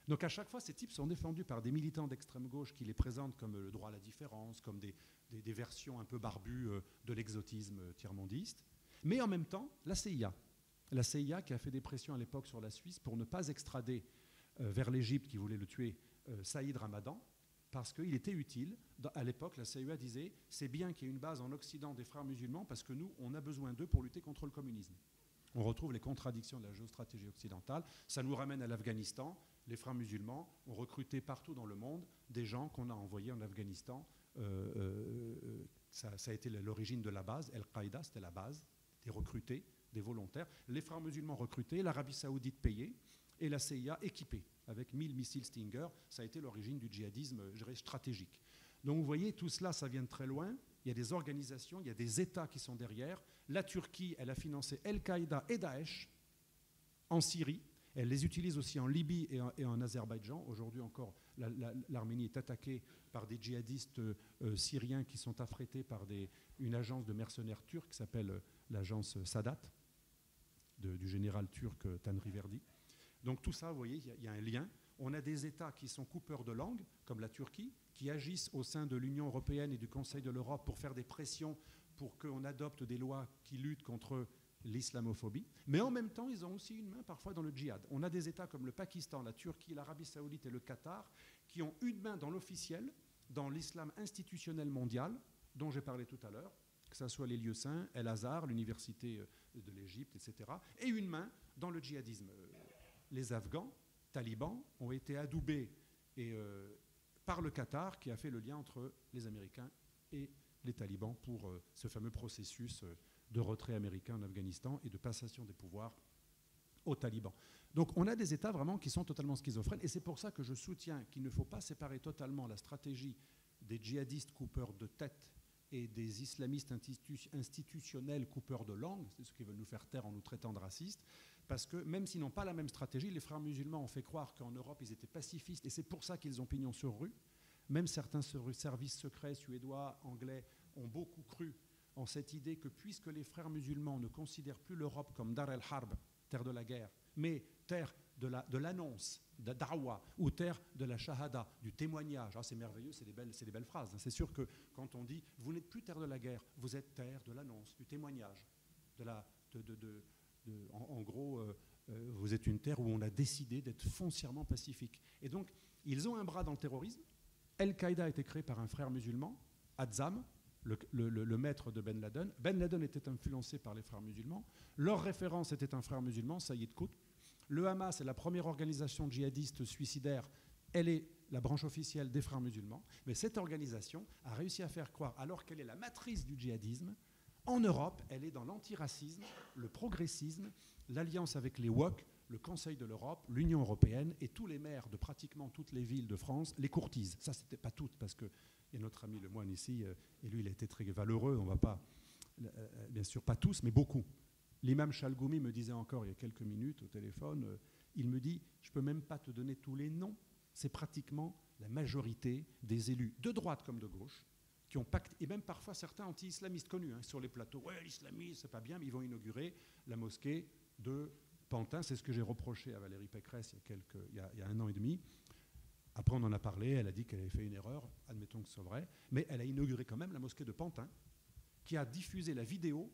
Donc à chaque fois, ces types sont défendus par des militants d'extrême gauche qui les présentent comme le droit à la différence, comme des versions un peu barbues de l'exotisme tiers-mondiste. Mais en même temps, la CIA qui a fait des pressions à l'époque sur la Suisse pour ne pas extrader vers l'Égypte qui voulait le tuer, Saïd Ramadan, parce qu'il était utile. À l'époque, la CIA disait « c'est bien qu'il y ait une base en Occident des frères musulmans parce que nous, on a besoin d'eux pour lutter contre le communisme ». On retrouve les contradictions de la géostratégie occidentale. Ça nous ramène à l'Afghanistan. Les frères musulmans ont recruté partout dans le monde des gens qu'on a envoyés en Afghanistan. Ça a été l'origine de la base. Al-Qaïda, c'était la base, des recrutés, des volontaires. Les frères musulmans recrutés, l'Arabie saoudite payée et la CIA équipée avec 1000 missiles Stinger. Ça a été l'origine du djihadisme, je dirais, stratégique. Donc vous voyez, tout cela, ça vient de très loin. Il y a des organisations, il y a des États qui sont derrière. La Turquie, elle a financé Al-Qaïda et Daesh en Syrie. Elle les utilise aussi en Libye et en Azerbaïdjan. Aujourd'hui encore, l'Arménie est attaquée par des djihadistes syriens qui sont affrétés par une agence de mercenaires turcs qui s'appelle l'agence Sadat, du général turc Tanri Verdi. Donc tout ça, vous voyez, il y a un lien. On a des États qui sont coupeurs de langue, comme la Turquie, qui agissent au sein de l'Union européenne et du Conseil de l'Europe pour faire des pressions pour qu'on adopte des lois qui luttent contre l'islamophobie. Mais en même temps, ils ont aussi une main parfois dans le djihad. On a des États comme le Pakistan, la Turquie, l'Arabie saoudite et le Qatar qui ont une main dans l'officiel, dans l'islam institutionnel mondial, dont j'ai parlé tout à l'heure, que ce soit les lieux saints, El Azhar, l'université de l'Égypte, etc., et une main dans le djihadisme. Les Afghans, talibans, ont été adoubés par le Qatar qui a fait le lien entre les Américains et les talibans pour ce fameux processus de retrait américain en Afghanistan et de passation des pouvoirs aux talibans. Donc on a des États vraiment qui sont totalement schizophrènes et c'est pour ça que je soutiens qu'il ne faut pas séparer totalement la stratégie des djihadistes coupeurs de tête et des islamistes institutionnels coupeurs de langue, c'est ce qu'ils veulent nous faire taire en nous traitant de racistes, parce que même s'ils n'ont pas la même stratégie, les frères musulmans ont fait croire qu'en Europe ils étaient pacifistes et c'est pour ça qu'ils ont pignon sur rue. Même certains services secrets suédois, anglais ont beaucoup cru en cette idée que puisque les frères musulmans ne considèrent plus l'Europe comme Dar el-Harb, terre de la guerre, mais terre de l'annonce, de da'wa, ou terre de la shahada, du témoignage. Ah, c'est merveilleux, c'est des belles phrases. C'est sûr que quand on dit « vous n'êtes plus terre de la guerre, vous êtes terre de l'annonce, du témoignage », en gros, vous êtes une terre où on a décidé d'être foncièrement pacifique. Et donc, ils ont un bras dans le terrorisme. Al-Qaïda a été créé par un frère musulman, Azzam, le maître de Ben Laden. Ben Laden était influencé par les frères musulmans. Leur référence était un frère musulman, Sayyid Qutb. Le Hamas est la première organisation djihadiste suicidaire. Elle est la branche officielle des frères musulmans. Mais cette organisation a réussi à faire croire, alors qu'elle est la matrice du djihadisme, en Europe, elle est dans l'antiracisme, le progressisme, l'alliance avec les WOC, le Conseil de l'Europe, l'Union européenne et tous les maires de pratiquement toutes les villes de France les courtisent. Ça, c'était pas toutes, parce qu'il y a notre ami le moine ici, et lui, il a été très valeureux. On va pas, bien sûr, pas tous, mais beaucoup. L'imam Chalgoumi me disait encore il y a quelques minutes au téléphone, il me dit, je peux même pas te donner tous les noms. C'est pratiquement la majorité des élus, de droite comme de gauche, qui ont pacté, et même parfois certains anti-islamistes connus sur les plateaux. Ouais, l'islamisme, c'est pas bien, mais ils vont inaugurer la mosquée de Pantin. C'est ce que j'ai reproché à Valérie Pécresse il y a 1 an et demi. Après, on en a parlé, elle a dit qu'elle avait fait une erreur, admettons que ce soit vrai, mais elle a inauguré quand même la mosquée de Pantin, qui a diffusé la vidéo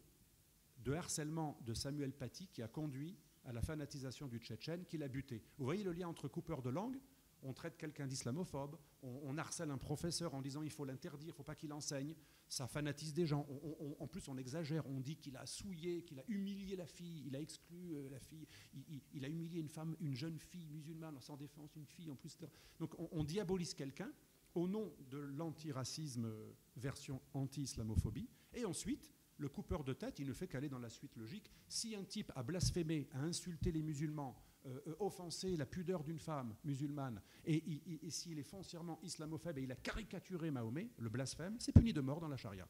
de harcèlement de Samuel Paty, qui a conduit à la fanatisation du Tchétchène, qui l'a buté. Vous voyez le lien entre coupeur de langue, on traite quelqu'un d'islamophobe, on harcèle un professeur en disant il faut l'interdire, il ne faut pas qu'il enseigne, ça fanatise des gens. En plus, on exagère, on dit qu'il a souillé, qu'il a humilié la fille, il a exclu la fille, il a humilié une femme, une jeune fille musulmane sans défense, une fille en plus. Donc on diabolise quelqu'un au nom de l'antiracisme version anti-islamophobie. Et ensuite, le coupeur de tête, il ne fait qu'aller dans la suite logique. Si un type a blasphémé, a insulté les musulmans, offensé la pudeur d'une femme musulmane, et s'il est foncièrement islamophobe et il a caricaturé Mahomet, le blasphème, c'est puni de mort dans la charia.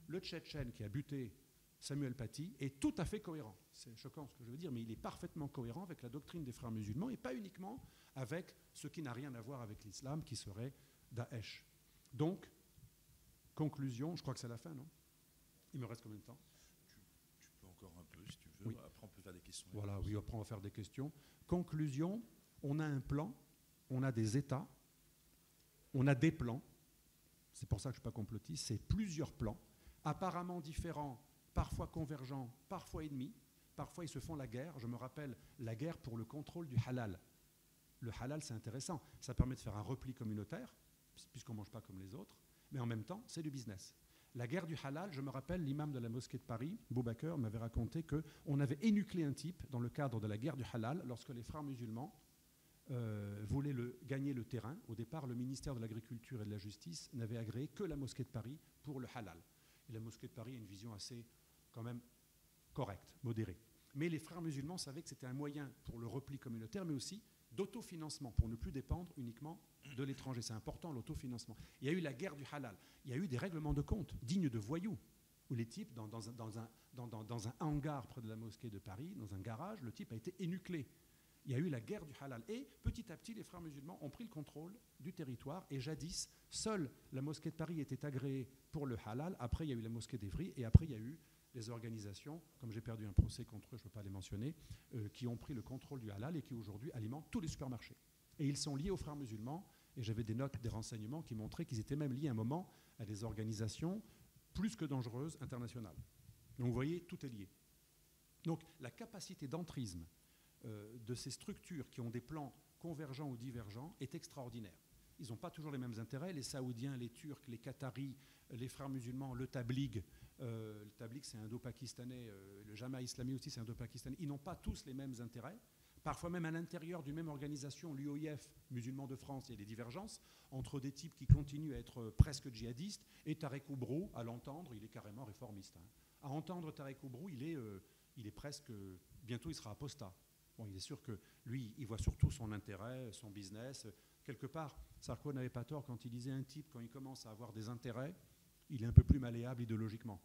Le Tchétchène qui a buté Samuel Paty est tout à fait cohérent. C'est choquant ce que je veux dire, mais il est parfaitement cohérent avec la doctrine des frères musulmans et pas uniquement avec ce qui n'a rien à voir avec l'islam, qui serait Daesh. Donc, conclusion, je crois que c'est la fin, non? Il me reste combien de temps? Tu peux encore un peu, si tu veux. Oui. Après, on peut faire des questions. Voilà, oui, après on va faire des questions. Conclusion, on a un plan, on a des États, on a des plans. C'est pour ça que je ne suis pas complotiste, c'est plusieurs plans, apparemment différents, parfois convergents, parfois ennemis. Parfois, ils se font la guerre. Je me rappelle la guerre pour le contrôle du halal. Le halal, c'est intéressant. Ça permet de faire un repli communautaire, puisqu'on ne mange pas comme les autres, mais en même temps, c'est du business. La guerre du halal, je me rappelle, l'imam de la mosquée de Paris, Boubaker, m'avait raconté qu'on avait énucléé un type dans le cadre de la guerre du halal, lorsque les frères musulmans voulaient gagner le terrain. Au départ, le ministère de l'Agriculture et de la Justice n'avait agréé que la mosquée de Paris pour le halal. Et la mosquée de Paris a une vision assez, quand même, correcte, modérée. Mais les frères musulmans savaient que c'était un moyen pour le repli communautaire, mais aussi d'autofinancement, pour ne plus dépendre uniquement de l'étranger. C'est important, l'autofinancement. Il y a eu la guerre du halal. Il y a eu des règlements de compte dignes de voyous, où les types, dans un hangar près de la mosquée de Paris, dans un garage, le type a été énuclé. Il y a eu la guerre du halal. Et petit à petit, les frères musulmans ont pris le contrôle du territoire. Et jadis, seule la mosquée de Paris était agréée pour le halal. Après, il y a eu la mosquée d'Evry. Et après, il y a eu les organisations, comme j'ai perdu un procès contre eux, je ne peux pas les mentionner, qui ont pris le contrôle du halal et qui aujourd'hui alimentent tous les supermarchés. Et ils sont liés aux frères musulmans. Et j'avais des notes, des renseignements qui montraient qu'ils étaient même liés à un moment à des organisations plus que dangereuses internationales. Donc vous voyez, tout est lié. Donc la capacité d'entrisme de ces structures qui ont des plans convergents ou divergents est extraordinaire. Ils n'ont pas toujours les mêmes intérêts. Les Saoudiens, les Turcs, les Qataris, les frères musulmans, le Tabligh c'est indo-pakistanais, le Jamaat islami aussi c'est indo-pakistanais. Ils n'ont pas tous les mêmes intérêts. Parfois même à l'intérieur d'une même organisation, l'UOIF, musulmans de France, il y a des divergences entre des types qui continuent à être presque djihadistes et Tarek Oubrou, à l'entendre, il est carrément réformiste. À entendre Tarek Oubrou, il est presque, bientôt il sera apostat. Bon, il est sûr que lui, il voit surtout son intérêt, son business. Quelque part, Sarko n'avait pas tort quand il disait un type, quand il commence à avoir des intérêts, il est un peu plus malléable idéologiquement.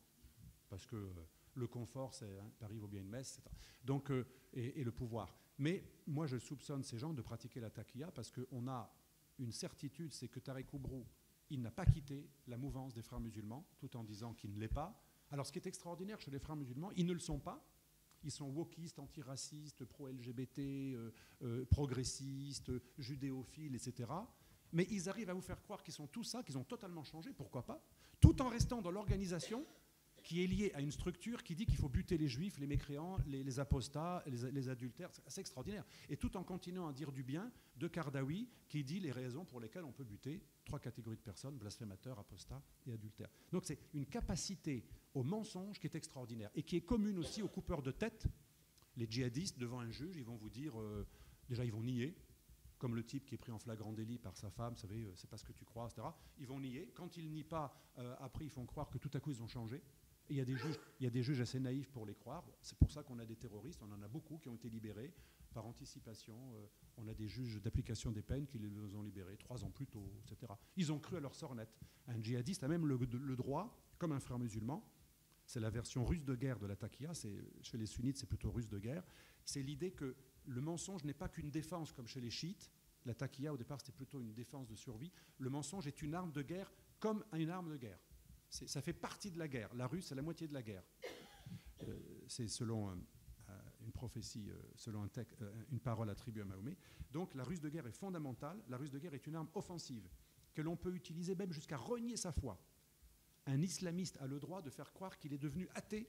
Parce que le confort, c'est Paris vaut bien une messe, etc. Donc, et le pouvoir. Mais moi, je soupçonne ces gens de pratiquer la taqiyya parce qu'on a une certitude, c'est que Tarek Oubrou, il n'a pas quitté la mouvance des frères musulmans, tout en disant qu'il ne l'est pas. Alors, ce qui est extraordinaire chez les frères musulmans, ils ne le sont pas. Ils sont wokistes, antiracistes, pro-LGBT, progressistes, judéophiles, etc. Mais ils arrivent à vous faire croire qu'ils sont tout ça, qu'ils ont totalement changé, pourquoi pas, tout en restant dans l'organisation qui est liée à une structure qui dit qu'il faut buter les juifs, les mécréants, les apostats, les adultères. C'est extraordinaire. Et tout en continuant à dire du bien de Kardawi, qui dit les raisons pour lesquelles on peut buter 3 catégories de personnes, blasphémateurs, apostats et adultères. Donc c'est une capacité au mensonge qui est extraordinaire et qui est commune aussi aux coupeurs de tête. Les djihadistes, devant un juge, ils vont vous dire, déjà ils vont nier, comme le type qui est pris en flagrant délit par sa femme, vous savez, c'est pas ce que tu crois, etc. Ils vont nier. Quand ils nient pas, après ils font croire que tout à coup ils ont changé. Et il y a des juges assez naïfs pour les croire. C'est pour ça qu'on a des terroristes, on en a beaucoup qui ont été libérés par anticipation. On a des juges d'application des peines qui les ont libérés 3 ans plus tôt, etc. Ils ont cru à leur sort net. Un djihadiste a même le droit, comme un frère musulman, c'est la version russe de guerre de la taqiyya, chez les sunnites c'est plutôt russe de guerre, c'est l'idée que le mensonge n'est pas qu'une défense comme chez les chiites. La taqiyya au départ c'était plutôt une défense de survie. Le mensonge est une arme de guerre comme une arme de guerre. Ça fait partie de la guerre. La ruse, c'est la moitié de la guerre. C'est selon une prophétie, selon une parole attribuée à Mahomet. Donc la ruse de guerre est fondamentale. La ruse de guerre est une arme offensive que l'on peut utiliser même jusqu'à renier sa foi. Un islamiste a le droit de faire croire qu'il est devenu athée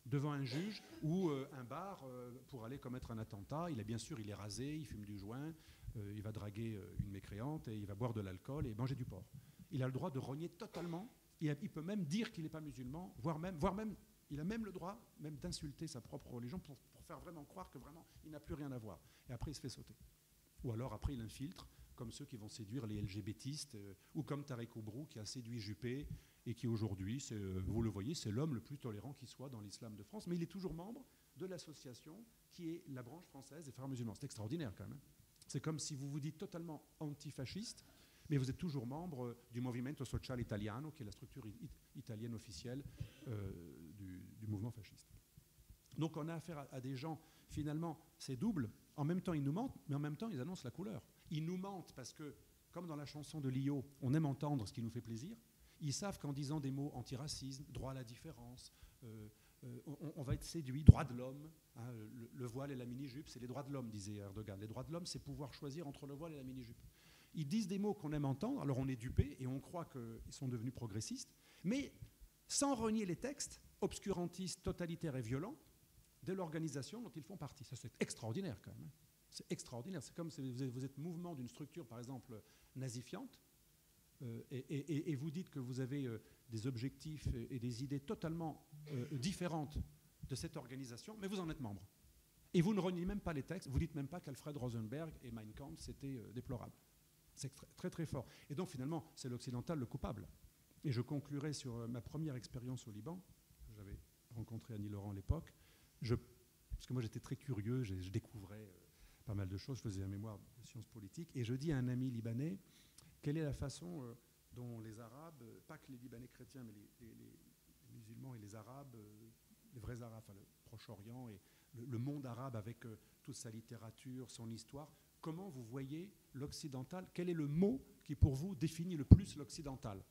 devant un juge ou un bar pour aller commettre un attentat. Il est rasé, il fume du joint, il va draguer une mécréante et il va boire de l'alcool et manger du porc. Il a le droit de renier totalement. Il peut même dire qu'il n'est pas musulman, voire même, il a même le droit même d'insulter sa propre religion pour faire vraiment croire que vraiment il n'a plus rien à voir. Et après il se fait sauter. Ou alors après il infiltre, comme ceux qui vont séduire les LGBTistes, ou comme Tarek Oubrou qui a séduit Juppé et qui aujourd'hui, vous le voyez, c'est l'homme le plus tolérant qui soit dans l'islam de France, mais il est toujours membre de l'association qui est la branche française des frères musulmans. C'est extraordinaire quand même. C'est comme si vous vous dites totalement antifasciste, mais vous êtes toujours membre du Movimento Sociale Italiano, qui est la structure italienne officielle du mouvement fasciste. Donc on a affaire à des gens, finalement, c'est double. En même temps, ils nous mentent, mais en même temps, ils annoncent la couleur. Ils nous mentent parce que, comme dans la chanson de Lio, on aime entendre ce qui nous fait plaisir. Ils savent qu'en disant des mots antiracisme, droit à la différence, on va être séduit, droit de l'homme, hein, le voile et la mini-jupe, c'est les droits de l'homme, disait Erdogan. Les droits de l'homme, c'est pouvoir choisir entre le voile et la mini-jupe. Ils disent des mots qu'on aime entendre, alors on est dupé et on croit qu'ils sont devenus progressistes, mais sans renier les textes obscurantistes, totalitaires et violents de l'organisation dont ils font partie. Ça, c'est extraordinaire quand même. Hein. C'est extraordinaire. C'est comme si vous êtes mouvement d'une structure, par exemple, nazifiante, et vous dites que vous avez des objectifs et des idées totalement différentes de cette organisation, mais vous en êtes membre. Et vous ne reniez même pas les textes, vous ne dites même pas qu'Alfred Rosenberg et Mein Kampf, c'était déplorable. C'est très très fort. Et donc finalement, c'est l'occidental le coupable. Et je conclurai sur ma première expérience au Liban. J'avais rencontré Annie Laurent à l'époque. Parce que moi j'étais très curieux, je découvrais pas mal de choses, je faisais un mémoire de sciences politiques, et je dis à un ami libanais, quelle est la façon dont les Arabes, pas que les Libanais chrétiens, mais les musulmans et les Arabes, les vrais Arabes, enfin le Proche-Orient et le monde arabe avec toute sa littérature, son histoire, comment vous voyez l'occidental? Quel est le mot qui pour vous définit le plus l'occidental?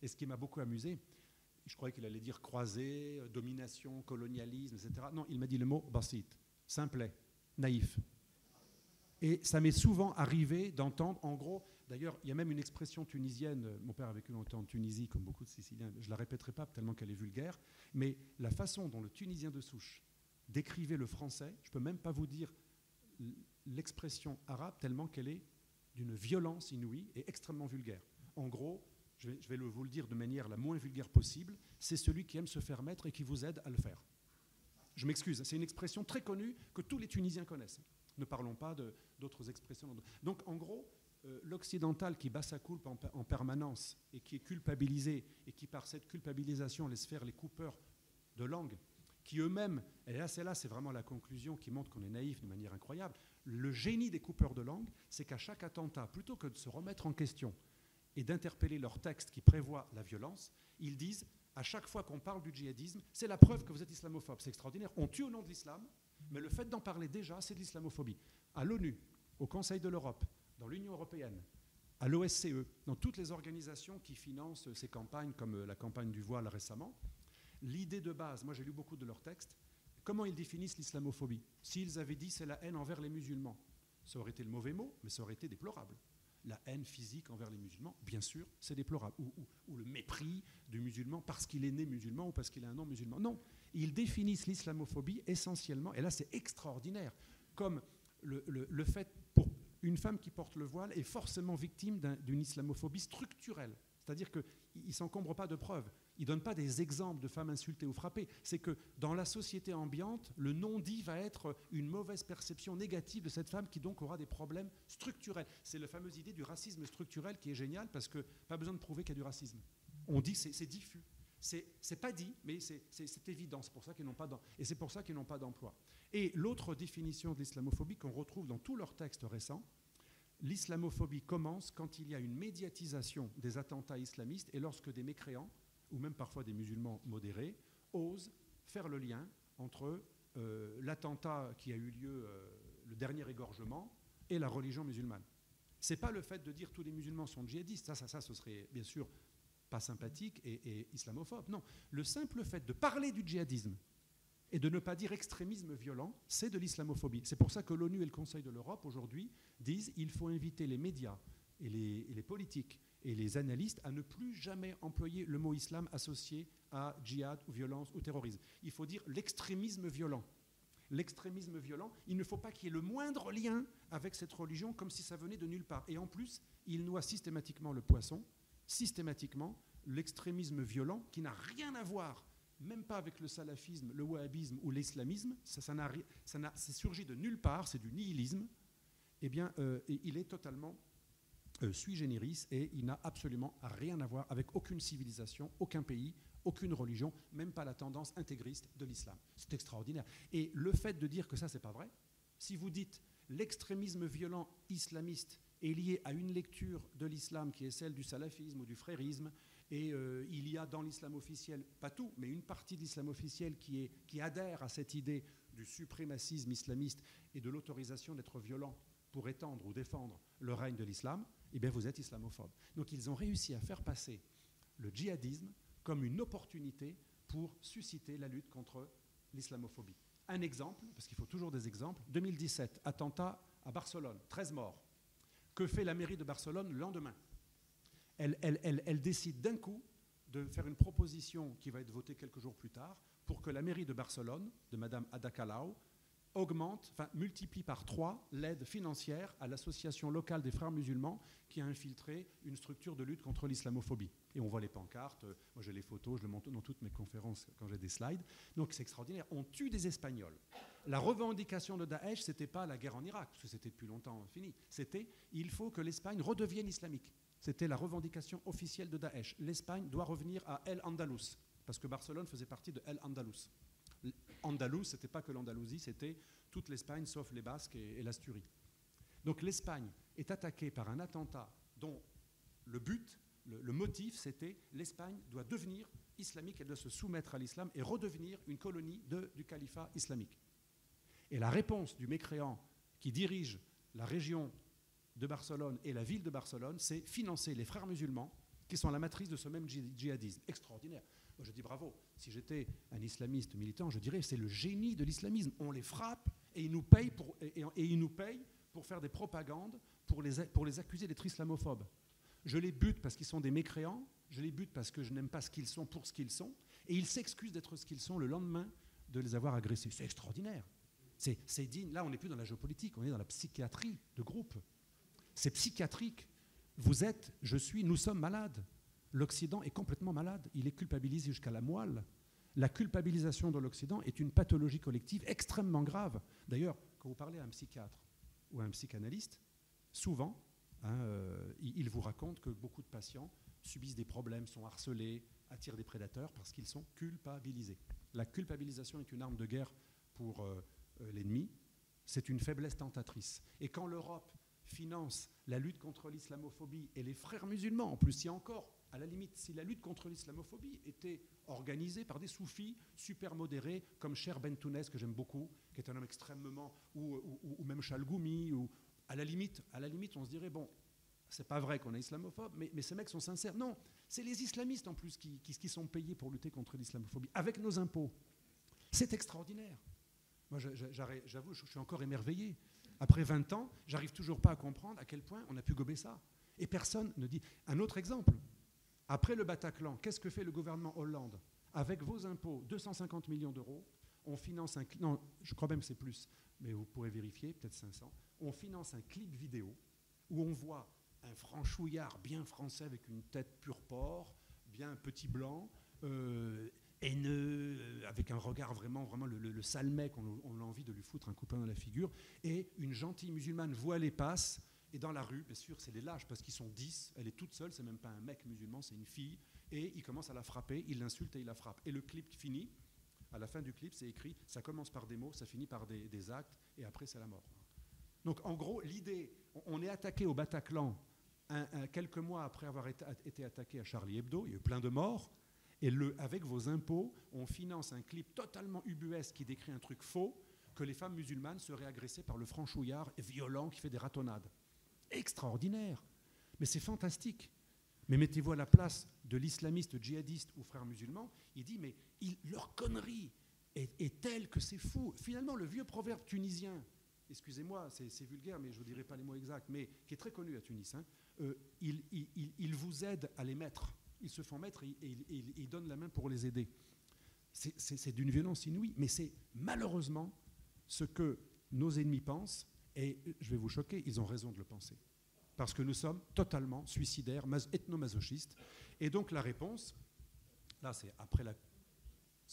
Et ce qui m'a beaucoup amusé, je croyais qu'il allait dire croisée, domination, colonialisme, etc. Non, il m'a dit le mot basit, simplet, naïf. Et ça m'est souvent arrivé d'entendre, en gros, d'ailleurs, il y a même une expression tunisienne, mon père a vécu longtemps en Tunisie, comme beaucoup de Siciliens, je ne la répéterai pas tellement qu'elle est vulgaire, mais la façon dont le Tunisien de souche décrivait le français, je ne peux même pas vous dire l'expression arabe tellement qu'elle est d'une violence inouïe et extrêmement vulgaire. En gros, je vais vous le dire de manière la moins vulgaire possible, c'est celui qui aime se faire mettre et qui vous aide à le faire. Je m'excuse, c'est une expression très connue que tous les Tunisiens connaissent. Ne parlons pas d'autres expressions. Donc en gros, l'occidental qui bat sa culpe en permanence et qui est culpabilisé et qui par cette culpabilisation laisse faire les coupeurs de langue, qui eux-mêmes, et là c'est vraiment la conclusion qui montre qu'on est naïf de manière incroyable, le génie des coupeurs de langue, c'est qu'à chaque attentat, plutôt que de se remettre en question et d'interpeller leur texte qui prévoit la violence, ils disent, à chaque fois qu'on parle du djihadisme, c'est la preuve que vous êtes islamophobe. C'est extraordinaire. On tue au nom de l'islam, mais le fait d'en parler déjà, c'est de l'islamophobie. À l'ONU, au Conseil de l'Europe, dans l'Union européenne, à l'OSCE, dans toutes les organisations qui financent ces campagnes, comme la campagne du voile récemment, l'idée de base, moi j'ai lu beaucoup de leurs textes, comment ils définissent l'islamophobie? S'ils avaient dit c'est la haine envers les musulmans, ça aurait été le mauvais mot, mais ça aurait été déplorable. La haine physique envers les musulmans, bien sûr, c'est déplorable. Ou le mépris du musulman parce qu'il est né musulman ou parce qu'il a un nom musulman. Non, ils définissent l'islamophobie essentiellement, et là c'est extraordinaire, comme le fait pour une femme qui porte le voile est forcément victime d'une islamophobie structurelle. C'est-à-dire qu'ils ne s'encombrent pas de preuves. Ils ne donnent pas des exemples de femmes insultées ou frappées. C'est que dans la société ambiante, le non-dit va être une mauvaise perception négative de cette femme qui donc aura des problèmes structurels. C'est la fameuse idée du racisme structurel qui est géniale parce que pas besoin de prouver qu'il y a du racisme. On dit c'est diffus. C'est pas dit, mais c'est évident. C'est pour ça qu'ils n'ont pas et c'est pour ça qu'ils n'ont pas d'emploi. Et l'autre définition de l'islamophobie qu'on retrouve dans tous leurs textes récents, l'islamophobie commence quand il y a une médiatisation des attentats islamistes et lorsque des mécréants, ou même parfois des musulmans modérés, osent faire le lien entre l'attentat qui a eu lieu, le dernier égorgement, et la religion musulmane. Ce n'est pas le fait de dire tous les musulmans sont djihadistes, ça ce serait bien sûr pas sympathique et islamophobe. Non, le simple fait de parler du djihadisme et de ne pas dire extrémisme violent, c'est de l'islamophobie. C'est pour ça que l'ONU et le Conseil de l'Europe, aujourd'hui, disent qu'il faut inviter les médias et les politiques et les analystes à ne plus jamais employer le mot islam associé à djihad ou violence ou terrorisme. Il faut dire l'extrémisme violent. L'extrémisme violent, il ne faut pas qu'il y ait le moindre lien avec cette religion comme si ça venait de nulle part. Et en plus, il noie systématiquement le poisson, systématiquement l'extrémisme violent qui n'a rien à voir même pas avec le salafisme, le wahhabisme ou l'islamisme, c'est surgi de nulle part, c'est du nihilisme, eh bien, il est totalement sui generis et il n'a absolument rien à voir avec aucune civilisation, aucun pays, aucune religion, même pas la tendance intégriste de l'islam. C'est extraordinaire. Et le fait de dire que ça, c'est pas vrai, si vous dites l'extrémisme violent islamiste est lié à une lecture de l'islam qui est celle du salafisme ou du frérisme, et il y a dans l'islam officiel, pas tout, mais une partie de l'islam officiel qui adhère à cette idée du suprémacisme islamiste et de l'autorisation d'être violent pour étendre ou défendre le règne de l'islam, eh bien vous êtes islamophobe. Donc ils ont réussi à faire passer le djihadisme comme une opportunité pour susciter la lutte contre l'islamophobie. Un exemple, parce qu'il faut toujours des exemples, 2017, attentat à Barcelone, 13 morts. Que fait la mairie de Barcelone le lendemain ? Elle décide d'un coup de faire une proposition qui va être votée quelques jours plus tard pour que la mairie de Barcelone, de Madame Ada Colau, multiplie par 3 l'aide financière à l'association locale des frères musulmans qui a infiltré une structure de lutte contre l'islamophobie. Et on voit les pancartes, moi j'ai les photos, je le montre dans toutes mes conférences quand j'ai des slides. Donc c'est extraordinaire, on tue des Espagnols. La revendication de Daesh, ce n'était pas la guerre en Irak, parce que c'était depuis longtemps fini. C'était il faut que l'Espagne redevienne islamique. C'était la revendication officielle de Daesh. L'Espagne doit revenir à El Andalus, parce que Barcelone faisait partie de El Andalus. Andalus, ce n'était pas que l'Andalousie, c'était toute l'Espagne sauf les Basques et l'Asturie. Donc l'Espagne est attaquée par un attentat dont le but, le motif, c'était l'Espagne doit devenir islamique, elle doit se soumettre à l'islam et redevenir une colonie du califat islamique. Et la réponse du mécréant qui dirige la région de Barcelone et la ville de Barcelone, c'est financer les frères musulmans qui sont la matrice de ce même djihadisme. Extraordinaire. Moi, je dis bravo. Si j'étais un islamiste militant, je dirais c'est le génie de l'islamisme. On les frappe et ils nous payent pour faire des propagandes, pour les accuser d'être islamophobes. Je les bute parce qu'ils sont des mécréants, je les bute parce que je n'aime pas ce qu'ils sont pour ce qu'ils sont, et ils s'excusent d'être ce qu'ils sont le lendemain de les avoir agressés. C'est extraordinaire. C'est digne. Là, on n'est plus dans la géopolitique, on est dans la psychiatrie de groupe. C'est psychiatrique. Nous sommes malades. L'Occident est complètement malade. Il est culpabilisé jusqu'à la moelle. La culpabilisation de l'Occident est une pathologie collective extrêmement grave. D'ailleurs, quand vous parlez à un psychiatre ou à un psychanalyste, souvent, il vous raconte que beaucoup de patients subissent des problèmes, sont harcelés, attirent des prédateurs parce qu'ils sont culpabilisés. La culpabilisation est une arme de guerre pour l'ennemi. C'est une faiblesse tentatrice. Et quand l'Europe finance la lutte contre l'islamophobie et les frères musulmans, en plus, il y a encore, à la limite, si la lutte contre l'islamophobie était organisée par des soufis super modérés, comme Cher Bentounès, que j'aime beaucoup, qui est un homme extrêmement, ou même Chalgoumi, ou à la limite, on se dirait, bon, c'est pas vrai qu'on est islamophobe, mais ces mecs sont sincères. Non, c'est les islamistes en plus qui sont payés pour lutter contre l'islamophobie, avec nos impôts. C'est extraordinaire. Moi, j'avoue, je suis encore émerveillé. Après 20 ans, j'arrive toujours pas à comprendre à quel point on a pu gober ça. Et personne ne dit... Un autre exemple. Après le Bataclan, qu'est-ce que fait le gouvernement Hollande ? Avec vos impôts, 250 millions d'euros, on finance un... Non, je crois même que c'est plus, mais vous pourrez vérifier, peut-être 500. On finance un clip vidéo où on voit un franchouillard bien français avec une tête pur porc, bien petit blanc, haineux, avec un regard vraiment le sale mec, on a envie de lui foutre un coup de poing dans la figure, et une gentille musulmane voilée passe, et dans la rue, bien sûr, c'est des lâches, parce qu'ils sont 10, elle est toute seule, c'est même pas un mec musulman, c'est une fille, et il commence à la frapper, il l'insulte et il la frappe. Et le clip finit, à la fin du clip, c'est écrit, ça commence par des mots, ça finit par des actes, et après c'est la mort. Donc en gros, l'idée, on est attaqué au Bataclan, quelques mois après avoir été attaqué à Charlie Hebdo, il y a eu plein de morts, et avec vos impôts, on finance un clip totalement ubuesque qui décrit un truc faux, que les femmes musulmanes seraient agressées par le franchouillard violent qui fait des ratonnades. Extraordinaire. Mais c'est fantastique. Mais mettez-vous à la place de l'islamiste djihadiste ou frère musulman, il dit, mais leur connerie est telle que c'est fou. Finalement, le vieux proverbe tunisien, excusez-moi, c'est vulgaire, mais je ne vous dirai pas les mots exacts, mais qui est très connu à Tunis, ils vous aident à les mettre. Ils se font mettre et ils donnent la main pour les aider. C'est d'une violence inouïe, mais c'est malheureusement ce que nos ennemis pensent, et je vais vous choquer, ils ont raison de le penser. Parce que nous sommes totalement suicidaires, ethnomasochistes. Et donc la réponse, là c'est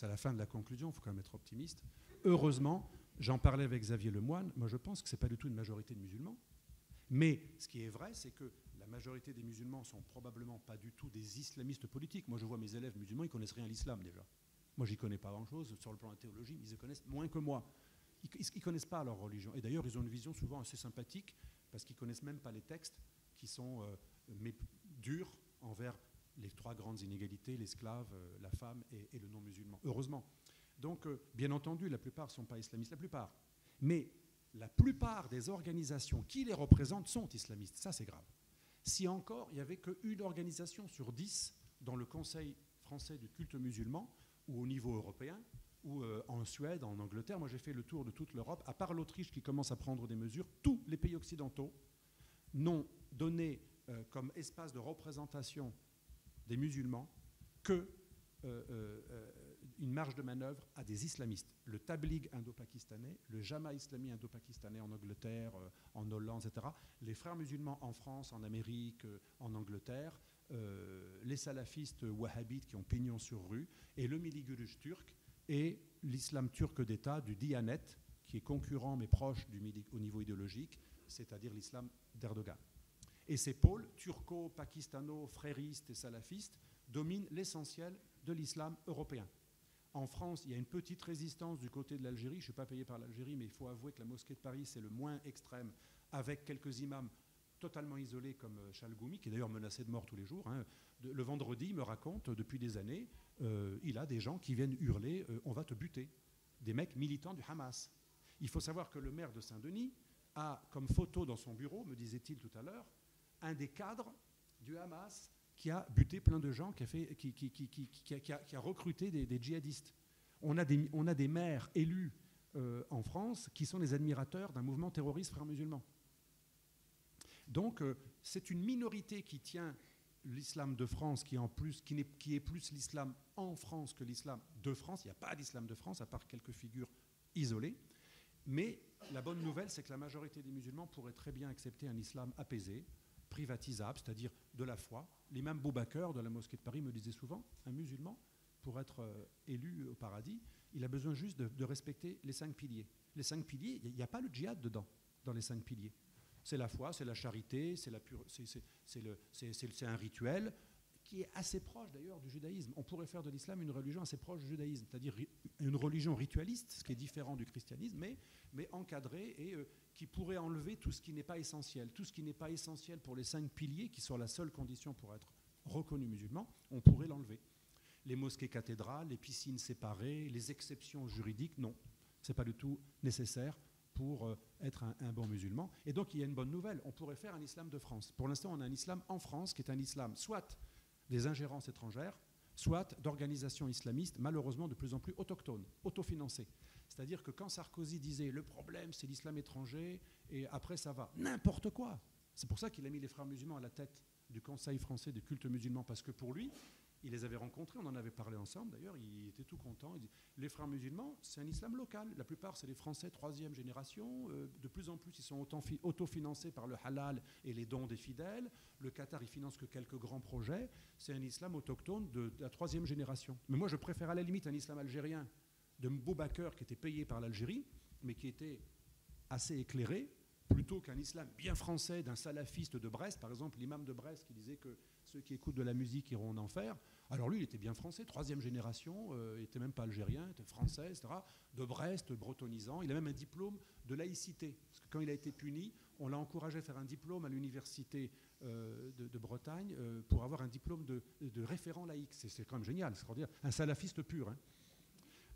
la fin de la conclusion, il faut quand même être optimiste. Heureusement, j'en parlais avec Xavier Lemoine, moi je pense que ce n'est pas du tout une majorité de musulmans. Mais ce qui est vrai, c'est que la majorité des musulmans ne sont probablement pas du tout des islamistes politiques. Moi je vois mes élèves musulmans, ils ne connaissent rien à l'islam déjà. Moi j'y connais pas grand-chose sur le plan de la théologie, mais ils connaissent moins que moi. Ils ne connaissent pas leur religion. Et d'ailleurs, ils ont une vision souvent assez sympathique, parce qu'ils ne connaissent même pas les textes qui sont durs envers les 3 grandes inégalités, l'esclave, la femme et le non-musulman. Heureusement. Donc, bien entendu, la plupart ne sont pas islamistes, la plupart. Mais la plupart des organisations qui les représentent sont islamistes. Ça, c'est grave. Si encore, il n'y avait qu'une organisation sur 10 dans le Conseil français du culte musulman, ou au niveau européen, ou en Suède, en Angleterre. Moi, j'ai fait le tour de toute l'Europe. À part l'Autriche qui commence à prendre des mesures, tous les pays occidentaux n'ont donné comme espace de représentation des musulmans que une marge de manœuvre à des islamistes. Le Tabligh indo-pakistanais, le Jama islami indo-pakistanais en Angleterre, en Hollande, etc. Les frères musulmans en France, en Amérique, en Angleterre, les salafistes wahhabites qui ont pignon sur rue, et le Millî-Görüş turc, et l'islam turc d'État du Diyanet, qui est concurrent mais proche au niveau idéologique, c'est-à-dire l'islam d'Erdogan. Et ces pôles turco-pakistano-fréristes et salafistes dominent l'essentiel de l'islam européen. En France, il y a une petite résistance du côté de l'Algérie. Je ne suis pas payé par l'Algérie, mais il faut avouer que la mosquée de Paris, c'est le moins extrême, avec quelques imams totalement isolés comme Chalgoumi, qui est d'ailleurs menacé de mort tous les jours. Le vendredi, il me raconte, depuis des années, il a des gens qui viennent hurler « on va te buter », des mecs militants du Hamas. Il faut savoir que le maire de Saint-Denis a comme photo dans son bureau, me disait-il tout à l'heure, un des cadres du Hamas qui a buté plein de gens, qui a recruté des djihadistes. On a des maires élus en France qui sont les admirateurs d'un mouvement terroriste frères musulmans. Donc c'est une minorité qui tient l'islam de France, qui est plus l'islam en France que l'islam de France. Il n'y a pas d'islam de France, à part quelques figures isolées. Mais la bonne nouvelle, c'est que la majorité des musulmans pourraient très bien accepter un islam apaisé, privatisable, c'est-à-dire de la foi. L'imam Boubacar de la mosquée de Paris me disait souvent, un musulman, pour être élu au paradis, il a besoin juste de respecter les 5 piliers. Les 5 piliers, il n'y a pas le djihad dedans, dans les 5 piliers. C'est la foi, c'est la charité, c'est un rituel qui est assez proche d'ailleurs du judaïsme. On pourrait faire de l'islam une religion assez proche du judaïsme, c'est-à-dire une religion ritualiste, ce qui est différent du christianisme, mais encadrée et qui pourrait enlever tout ce qui n'est pas essentiel. Tout ce qui n'est pas essentiel pour les 5 piliers, qui sont la seule condition pour être reconnu musulman, on pourrait l'enlever. Les mosquées cathédrales, les piscines séparées, les exceptions juridiques, non. Ce n'est pas du tout nécessaire pour être un bon musulman. Et donc, il y a une bonne nouvelle. On pourrait faire un islam de France. Pour l'instant, on a un islam en France qui est un islam soit des ingérences étrangères, soit d'organisations islamistes, malheureusement de plus en plus autochtones, autofinancées. C'est-à-dire que quand Sarkozy disait « le problème, c'est l'islam étranger, et après ça va », n'importe quoi. C'est pour ça qu'il a mis les frères musulmans à la tête du Conseil français du culte musulman, parce que pour lui, il les avait rencontrés, on en avait parlé ensemble d'ailleurs, il était tout content. Il dit, les frères musulmans, c'est un islam local. La plupart, c'est les Français 3e génération. De plus en plus, ils sont autofinancés par le halal et les dons des fidèles. Le Qatar, il finance que quelques grands projets. C'est un islam autochtone de la 3e génération. Mais moi, je préfère à la limite un islam algérien de Boubacar qui était payé par l'Algérie, mais qui était assez éclairé, plutôt qu'un islam bien français d'un salafiste de Brest, par exemple l'imam de Brest qui disait que ceux qui écoutent de la musique iront en enfer. Alors lui, il était bien français, 3e génération, il n'était même pas algérien, il était français, etc. De Brest, bretonnisant. Il a même un diplôme de laïcité. Parce que quand il a été puni, on l'a encouragé à faire un diplôme à l'université de Bretagne pour avoir un diplôme de référent laïque. C'est quand même génial, c'est dire un salafiste pur. Hein.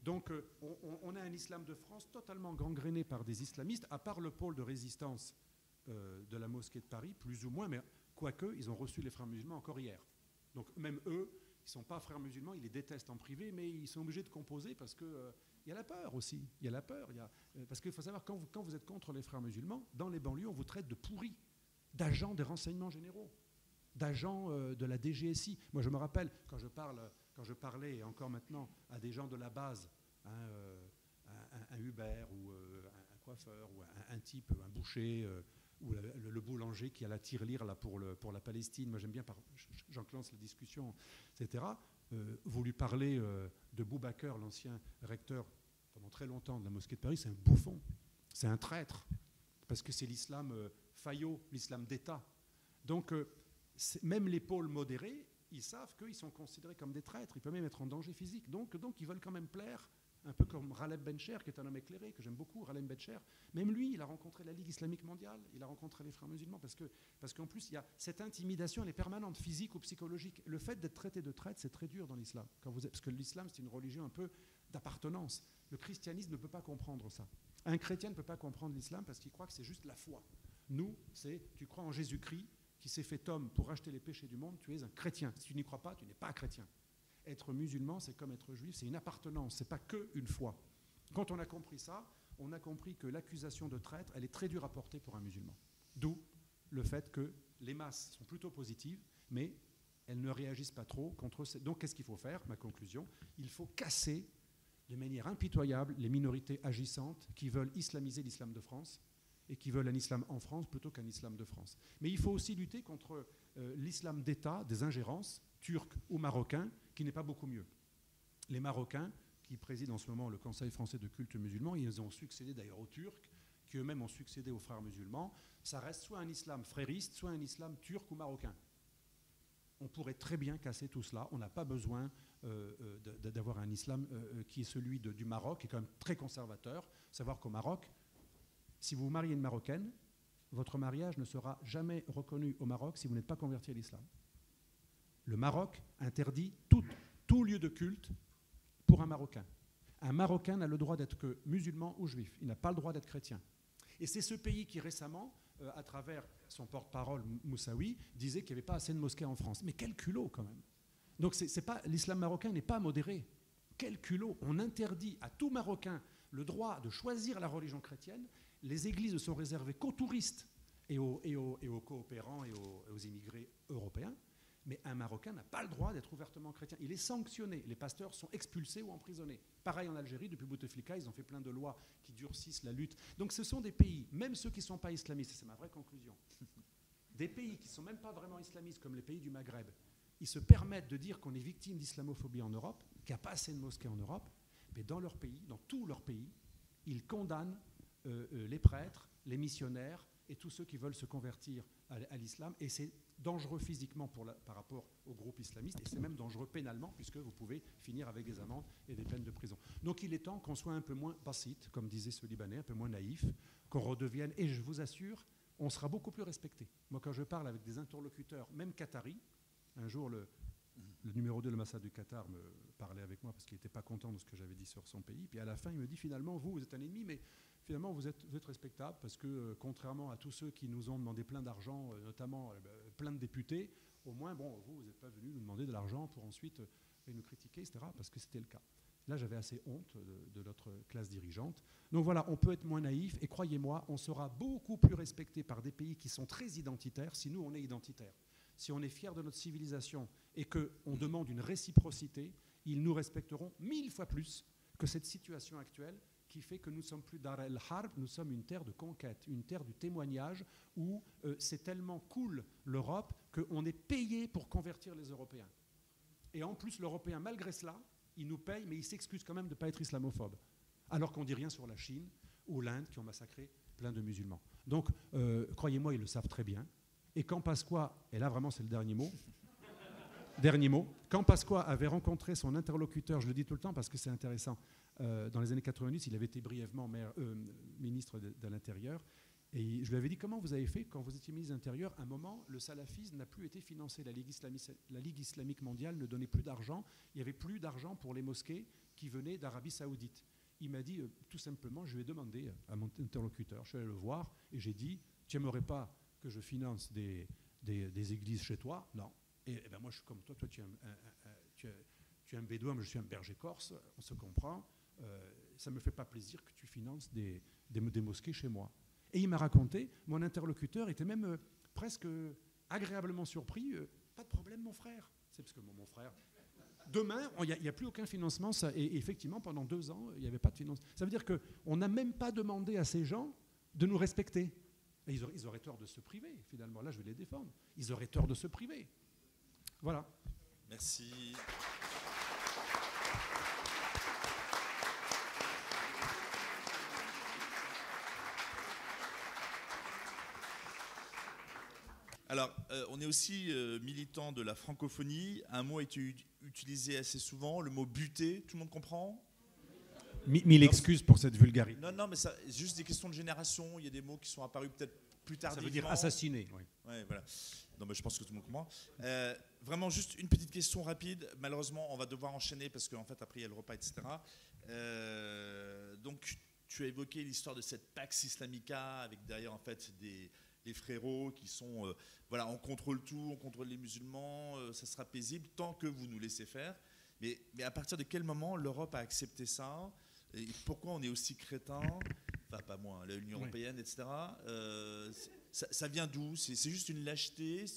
Donc on a un islam de France totalement gangréné par des islamistes, à part le pôle de résistance de la mosquée de Paris, plus ou moins, mais quoique, ils ont reçu les frères musulmans encore hier. Donc même eux, ils ne sont pas frères musulmans, ils les détestent en privé, mais ils sont obligés de composer parce qu'il y a la peur aussi. Il y a la peur. Parce qu'il faut savoir, quand vous êtes contre les frères musulmans, dans les banlieues, on vous traite de pourris, d'agents des renseignements généraux, d'agents de la DGSI. Moi, je me rappelle, quand je parlais, et encore maintenant, à des gens de la base, un Hubert ou un coiffeur ou un type, un boucher, ou le boulanger qui a la tirelire là pour la Palestine. Moi, j'aime bien, j'enclenche la discussion, etc. Vous lui parlez de Boubacar, l'ancien recteur pendant très longtemps de la mosquée de Paris, c'est un bouffon, c'est un traître, parce que c'est l'islam faillot, l'islam d'État. Donc, même les pôles modérés, ils savent qu'ils sont considérés comme des traîtres, ils peuvent même être en danger physique. Donc ils veulent quand même plaire, un peu comme Ralem Bencher, qui est un homme éclairé, que j'aime beaucoup, Ralem Bencher. Même lui, il a rencontré la Ligue islamique mondiale, il a rencontré les frères musulmans, parce qu'en plus, il y a cette intimidation, elle est permanente, physique ou psychologique. Le fait d'être traité de traître, c'est très dur dans l'islam. Parce que l'islam, c'est une religion un peu d'appartenance. Le christianisme ne peut pas comprendre ça. Un chrétien ne peut pas comprendre l'islam parce qu'il croit que c'est juste la foi. Nous, c'est tu crois en Jésus-Christ qui s'est fait homme pour racheter les péchés du monde, tu es un chrétien. Si tu n'y crois pas, tu n'es pas un chrétien. Être musulman, c'est comme être juif, c'est une appartenance, c'est pas qu'une foi. Quand on a compris ça, on a compris que l'accusation de traître, elle est très dure à porter pour un musulman. D'où le fait que les masses sont plutôt positives, mais elles ne réagissent pas trop contre ces... Donc qu'est-ce qu'il faut faire? Ma conclusion, il faut casser de manière impitoyable les minorités agissantes qui veulent islamiser l'islam de France et qui veulent un islam en France plutôt qu'un islam de France. Mais il faut aussi lutter contre l'islam d'État, des ingérences, turques ou marocains, qui n'est pas beaucoup mieux. Les Marocains, qui président en ce moment le Conseil français de culte musulman, ils ont succédé d'ailleurs aux Turcs, qui eux-mêmes ont succédé aux frères musulmans. Ça reste soit un islam frériste, soit un islam turc ou marocain. On pourrait très bien casser tout cela. On n'a pas besoin d'avoir un islam qui est celui du Maroc, qui est quand même très conservateur. Savoir qu'au Maroc, si vous vous mariez une Marocaine, votre mariage ne sera jamais reconnu au Maroc si vous n'êtes pas converti à l'islam. Le Maroc interdit tout lieu de culte pour un Marocain. Un Marocain n'a le droit d'être que musulman ou juif. Il n'a pas le droit d'être chrétien. Et c'est ce pays qui récemment, à travers son porte-parole Moussaoui, disait qu'il n'y avait pas assez de mosquées en France. Mais quel culot quand même. Donc l'islam marocain n'est pas modéré. Quel culot. On interdit à tout Marocain le droit de choisir la religion chrétienne. Les églises ne sont réservées qu'aux touristes et aux coopérants et aux immigrés européens. Mais un Marocain n'a pas le droit d'être ouvertement chrétien. Il est sanctionné. Les pasteurs sont expulsés ou emprisonnés. Pareil en Algérie, depuis Bouteflika, ils ont fait plein de lois qui durcissent la lutte. Donc ce sont des pays, même ceux qui ne sont pas islamistes, c'est ma vraie conclusion, des pays qui ne sont même pas vraiment islamistes, comme les pays du Maghreb, ils se permettent de dire qu'on est victime d'islamophobie en Europe, qu'il n'y a pas assez de mosquées en Europe, mais dans leur pays, dans tous leurs pays, ils condamnent les prêtres, les missionnaires et tous ceux qui veulent se convertir à l'islam. Et c'est dangereux physiquement par rapport au groupe islamiste, et c'est même dangereux pénalement, puisque vous pouvez finir avec des amendes et des peines de prison. Donc il est temps qu'on soit un peu moins bassite, comme disait ce Libanais, un peu moins naïf, qu'on redevienne, et je vous assure, on sera beaucoup plus respecté. Moi, quand je parle avec des interlocuteurs, même qataris, un jour le numéro 2 de l'ambassade du Qatar me parlait avec moi parce qu'il n'était pas content de ce que j'avais dit sur son pays, puis à la fin il me dit finalement vous êtes un ennemi, mais finalement vous êtes respectable parce que contrairement à tous ceux qui nous ont demandé plein d'argent, notamment plein de députés, au moins bon, vous n'êtes pas venu nous demander de l'argent pour ensuite nous critiquer, etc. parce que c'était le cas. Là j'avais assez honte de notre classe dirigeante. Donc voilà, on peut être moins naïf et croyez-moi, on sera beaucoup plus respecté par des pays qui sont très identitaires si nous on est identitaires. Si on est fier de notre civilisation et qu'on demande une réciprocité, ils nous respecteront 1000 fois plus que cette situation actuelle qui fait que nous ne sommes plus Dar el-Harb, nous sommes une terre de conquête, une terre du témoignage où c'est tellement cool l'Europe qu'on est payé pour convertir les Européens. Et en plus, l'Européen, malgré cela, il nous paye, mais il s'excuse quand même de ne pas être islamophobe. Alors qu'on ne dit rien sur la Chine ou l'Inde qui ont massacré plein de musulmans. Donc, croyez-moi, ils le savent très bien. Et quand Pasqua, et là vraiment c'est le dernier mot, quand Pasqua avait rencontré son interlocuteur, je le dis tout le temps parce que c'est intéressant, dans les années 90, il avait été brièvement ministre de l'Intérieur, et je lui avais dit comment vous avez fait quand vous étiez ministre de l'Intérieur, à un moment le salafisme n'a plus été financé, la Ligue islamique mondiale ne donnait plus d'argent, il n'y avait plus d'argent pour les mosquées qui venaient d'Arabie Saoudite. Il m'a dit tout simplement, je lui ai demandé à mon interlocuteur, je suis allé le voir et j'ai dit, tu n'aimerais pas que je finance des églises chez toi? Non. Et ben moi, je suis comme toi. Toi, tu es un bédouin, moi, je suis un berger corse. On se comprend. Ça ne me fait pas plaisir que tu finances des mosquées chez moi. Et il m'a raconté, mon interlocuteur était même presque agréablement surpris. Pas de problème, mon frère. C'est parce que mon frère... Demain, il n'y a plus aucun financement. Et effectivement, pendant 2 ans, il n'y avait pas de financement. Ça veut dire qu'on n'a même pas demandé à ces gens de nous respecter. Et ils auraient tort de se priver, finalement. Là, je vais les défendre. Ils auraient tort de se priver. Voilà. Merci. Alors, on est aussi militant de la francophonie. Un mot a été utilisé assez souvent, le mot buter. Tout le monde comprend ? Mille excuses pour cette vulgarité. Non, mais c'est juste des questions de génération. Il y a des mots qui sont apparus peut-être plus tardivement. Ça veut dire assassiner. Oui. Ouais, voilà. Non, mais je pense que tout le monde comprend. Vraiment, juste une petite question rapide. Malheureusement, on va devoir enchaîner parce qu'en fait, après, il y a le repas, etc. Donc, tu as évoqué l'histoire de cette Pax Islamica, avec derrière en fait les frérots qui sont, voilà, on contrôle tout, on contrôle les musulmans, ça sera paisible tant que vous nous laissez faire. Mais à partir de quel moment l'Europe a accepté ça? Et pourquoi on est aussi crétin? Enfin, pas moi, hein, l'Union européenne, etc. Ça vient d'où? C'est juste une lâcheté?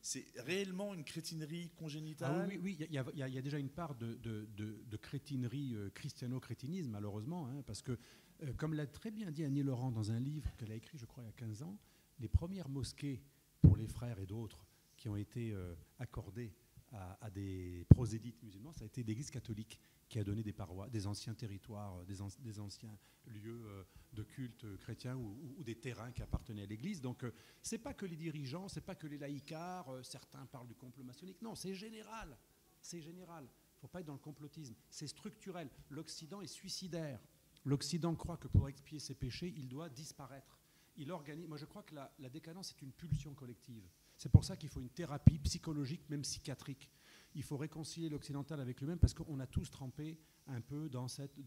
C'est réellement une crétinerie congénitale? Oui, il y a déjà une part de crétinerie, christiano-crétinisme, malheureusement, hein, parce que, comme l'a très bien dit Annie Laurent dans un livre qu'elle a écrit, je crois, il y a 15 ans, les premières mosquées pour les frères et d'autres qui ont été accordées à des prosélytes musulmans, ça a été l'Église catholique qui a donné des parois, des anciens territoires, des anciens lieux de culte chrétien ou des terrains qui appartenaient à l'Église. Donc, c'est pas que les dirigeants, c'est pas que les laïcards, certains parlent du complot maçonnique. Non, c'est général. C'est général. Il ne faut pas être dans le complotisme. C'est structurel. L'Occident est suicidaire. L'Occident croit que pour expier ses péchés, il doit disparaître. Il organise. Moi, je crois que la décadence est une pulsion collective. C'est pour ça qu'il faut une thérapie psychologique, même psychiatrique. Il faut réconcilier l'occidental avec lui-même parce qu'on a tous trempé un peu dans cet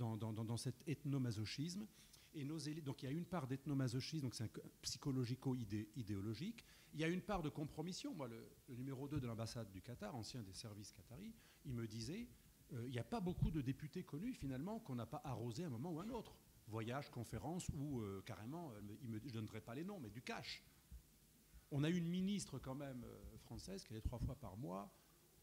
ethnomasochisme. Et donc il y a une part d'ethnomasochisme, donc c'est psychologico-idéologique. Il y a une part de compromission. Moi, le numéro 2 de l'ambassade du Qatar, ancien des services qataris, il me disait il n'y a pas beaucoup de députés connus finalement qu'on n'a pas arrosé à un moment ou à un autre. Voyage, conférence ou carrément, je ne donnerai pas les noms, mais du cash. On a une ministre quand même française qui allait 3 fois par mois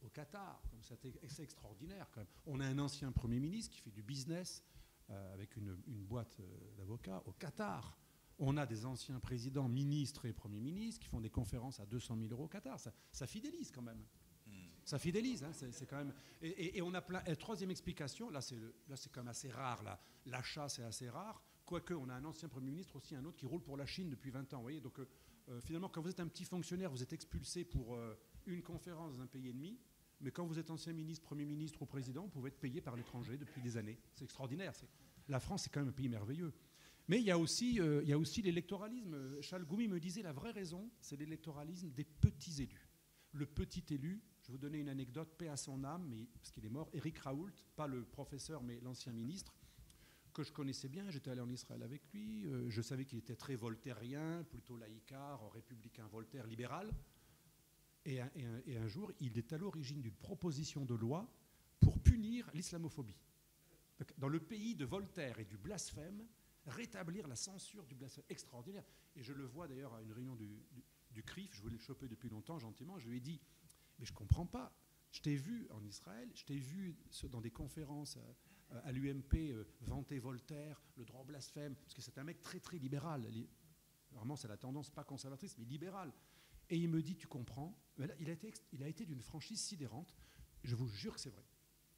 au Qatar. C'est extraordinaire quand même. On a un ancien Premier ministre qui fait du business avec une boîte d'avocats au Qatar. On a des anciens présidents, ministres et premiers ministres qui font des conférences à 200 000 euros au Qatar. Ça fidélise quand même. Ça fidélise, hein, c'est quand même. Et on a plein. Et troisième explication, là c'est quand même assez rare. L'achat c'est assez rare. Quoique on a un ancien Premier ministre aussi, un autre qui roule pour la Chine depuis 20 ans. Vous voyez, donc finalement quand vous êtes un petit fonctionnaire, vous êtes expulsé pour une conférence dans un pays ennemi. Mais quand vous êtes ancien ministre, Premier ministre ou président, vous pouvez être payé par l'étranger depuis des années. C'est extraordinaire. La France, c'est quand même un pays merveilleux. Mais il y a aussi l'électoralisme. Chalgoumi me disait la vraie raison, c'est l'électoralisme des petits élus. Le petit élu, je vais vous donner une anecdote, paix à son âme, mais, parce qu'il est mort, Éric Raoult, pas le professeur, mais l'ancien ministre, que je connaissais bien, j'étais allé en Israël avec lui, je savais qu'il était très voltairien, plutôt laïcard, républicain, Voltaire, libéral. Et un jour, il est à l'origine d'une proposition de loi pour punir l'islamophobie. Dans le pays de Voltaire et du blasphème, rétablir la censure du blasphème. Extraordinaire. Et je le vois d'ailleurs à une réunion du CRIF, je voulais le choper depuis longtemps, gentiment, je lui ai dit, mais je ne comprends pas, je t'ai vu en Israël, je t'ai vu dans des conférences à l'UMP vanter Voltaire, le droit au blasphème, parce que c'est un mec très très libéral. Vraiment, c'est la tendance pas conservatrice, mais libérale. Et il me dit, tu comprends, il a été d'une franchise sidérante, je vous jure que c'est vrai.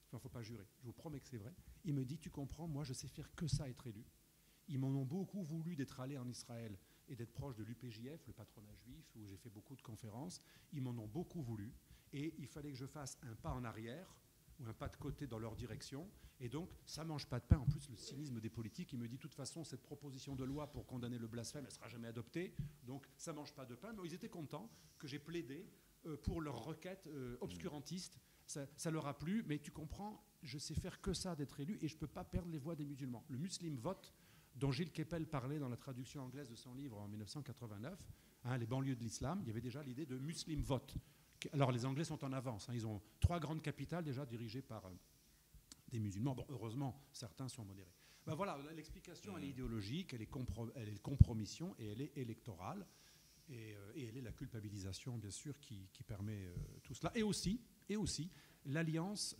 Enfin, il ne faut pas jurer, je vous promets que c'est vrai. Il me dit, tu comprends, moi je sais faire que ça, être élu. Ils m'en ont beaucoup voulu d'être allé en Israël et d'être proche de l'UPJF, le patronat juif, où j'ai fait beaucoup de conférences. Ils m'en ont beaucoup voulu. Et il fallait que je fasse un pas en arrière ou un pas de côté dans leur direction. Et donc, ça ne mange pas de pain. En plus, le cynisme des politiques, il me dit, de toute façon, cette proposition de loi pour condamner le blasphème, elle ne sera jamais adoptée. Donc, ça ne mange pas de pain. Mais ils étaient contents que j'ai plaidé pour leur requête obscurantiste. Ça leur a plu. Mais tu comprends, je sais faire que ça d'être élu et je ne peux pas perdre les voix des musulmans. Le Muslim vote, dont Gilles Kepel parlait dans la traduction anglaise de son livre en 1989, Les banlieues de l'islam, il y avait déjà l'idée de Muslim vote. Alors les Anglais sont en avance, ils ont 3 grandes capitales déjà dirigées par des musulmans. Bon, heureusement, certains sont modérés. Ben voilà, l'explication, elle est idéologique, elle est compromission et elle est électorale. Et elle est la culpabilisation, bien sûr, qui permet tout cela. Et aussi l'alliance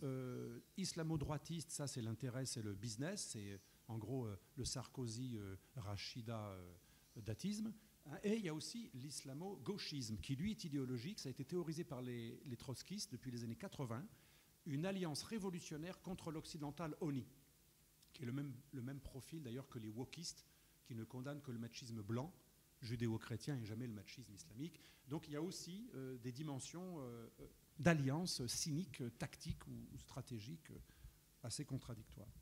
islamo-droitiste, ça c'est l'intérêt, c'est le business, c'est en gros le Sarkozy-Rachida-datisme. Et il y a aussi l'islamo-gauchisme, qui lui est idéologique, ça a été théorisé par les trotskistes depuis les années 80, une alliance révolutionnaire contre l'occidental ONI, qui est le même profil d'ailleurs que les wokistes, qui ne condamnent que le machisme blanc, judéo-chrétien et jamais le machisme islamique. Donc il y a aussi des dimensions d'alliance cyniques, tactiques ou stratégiques assez contradictoires.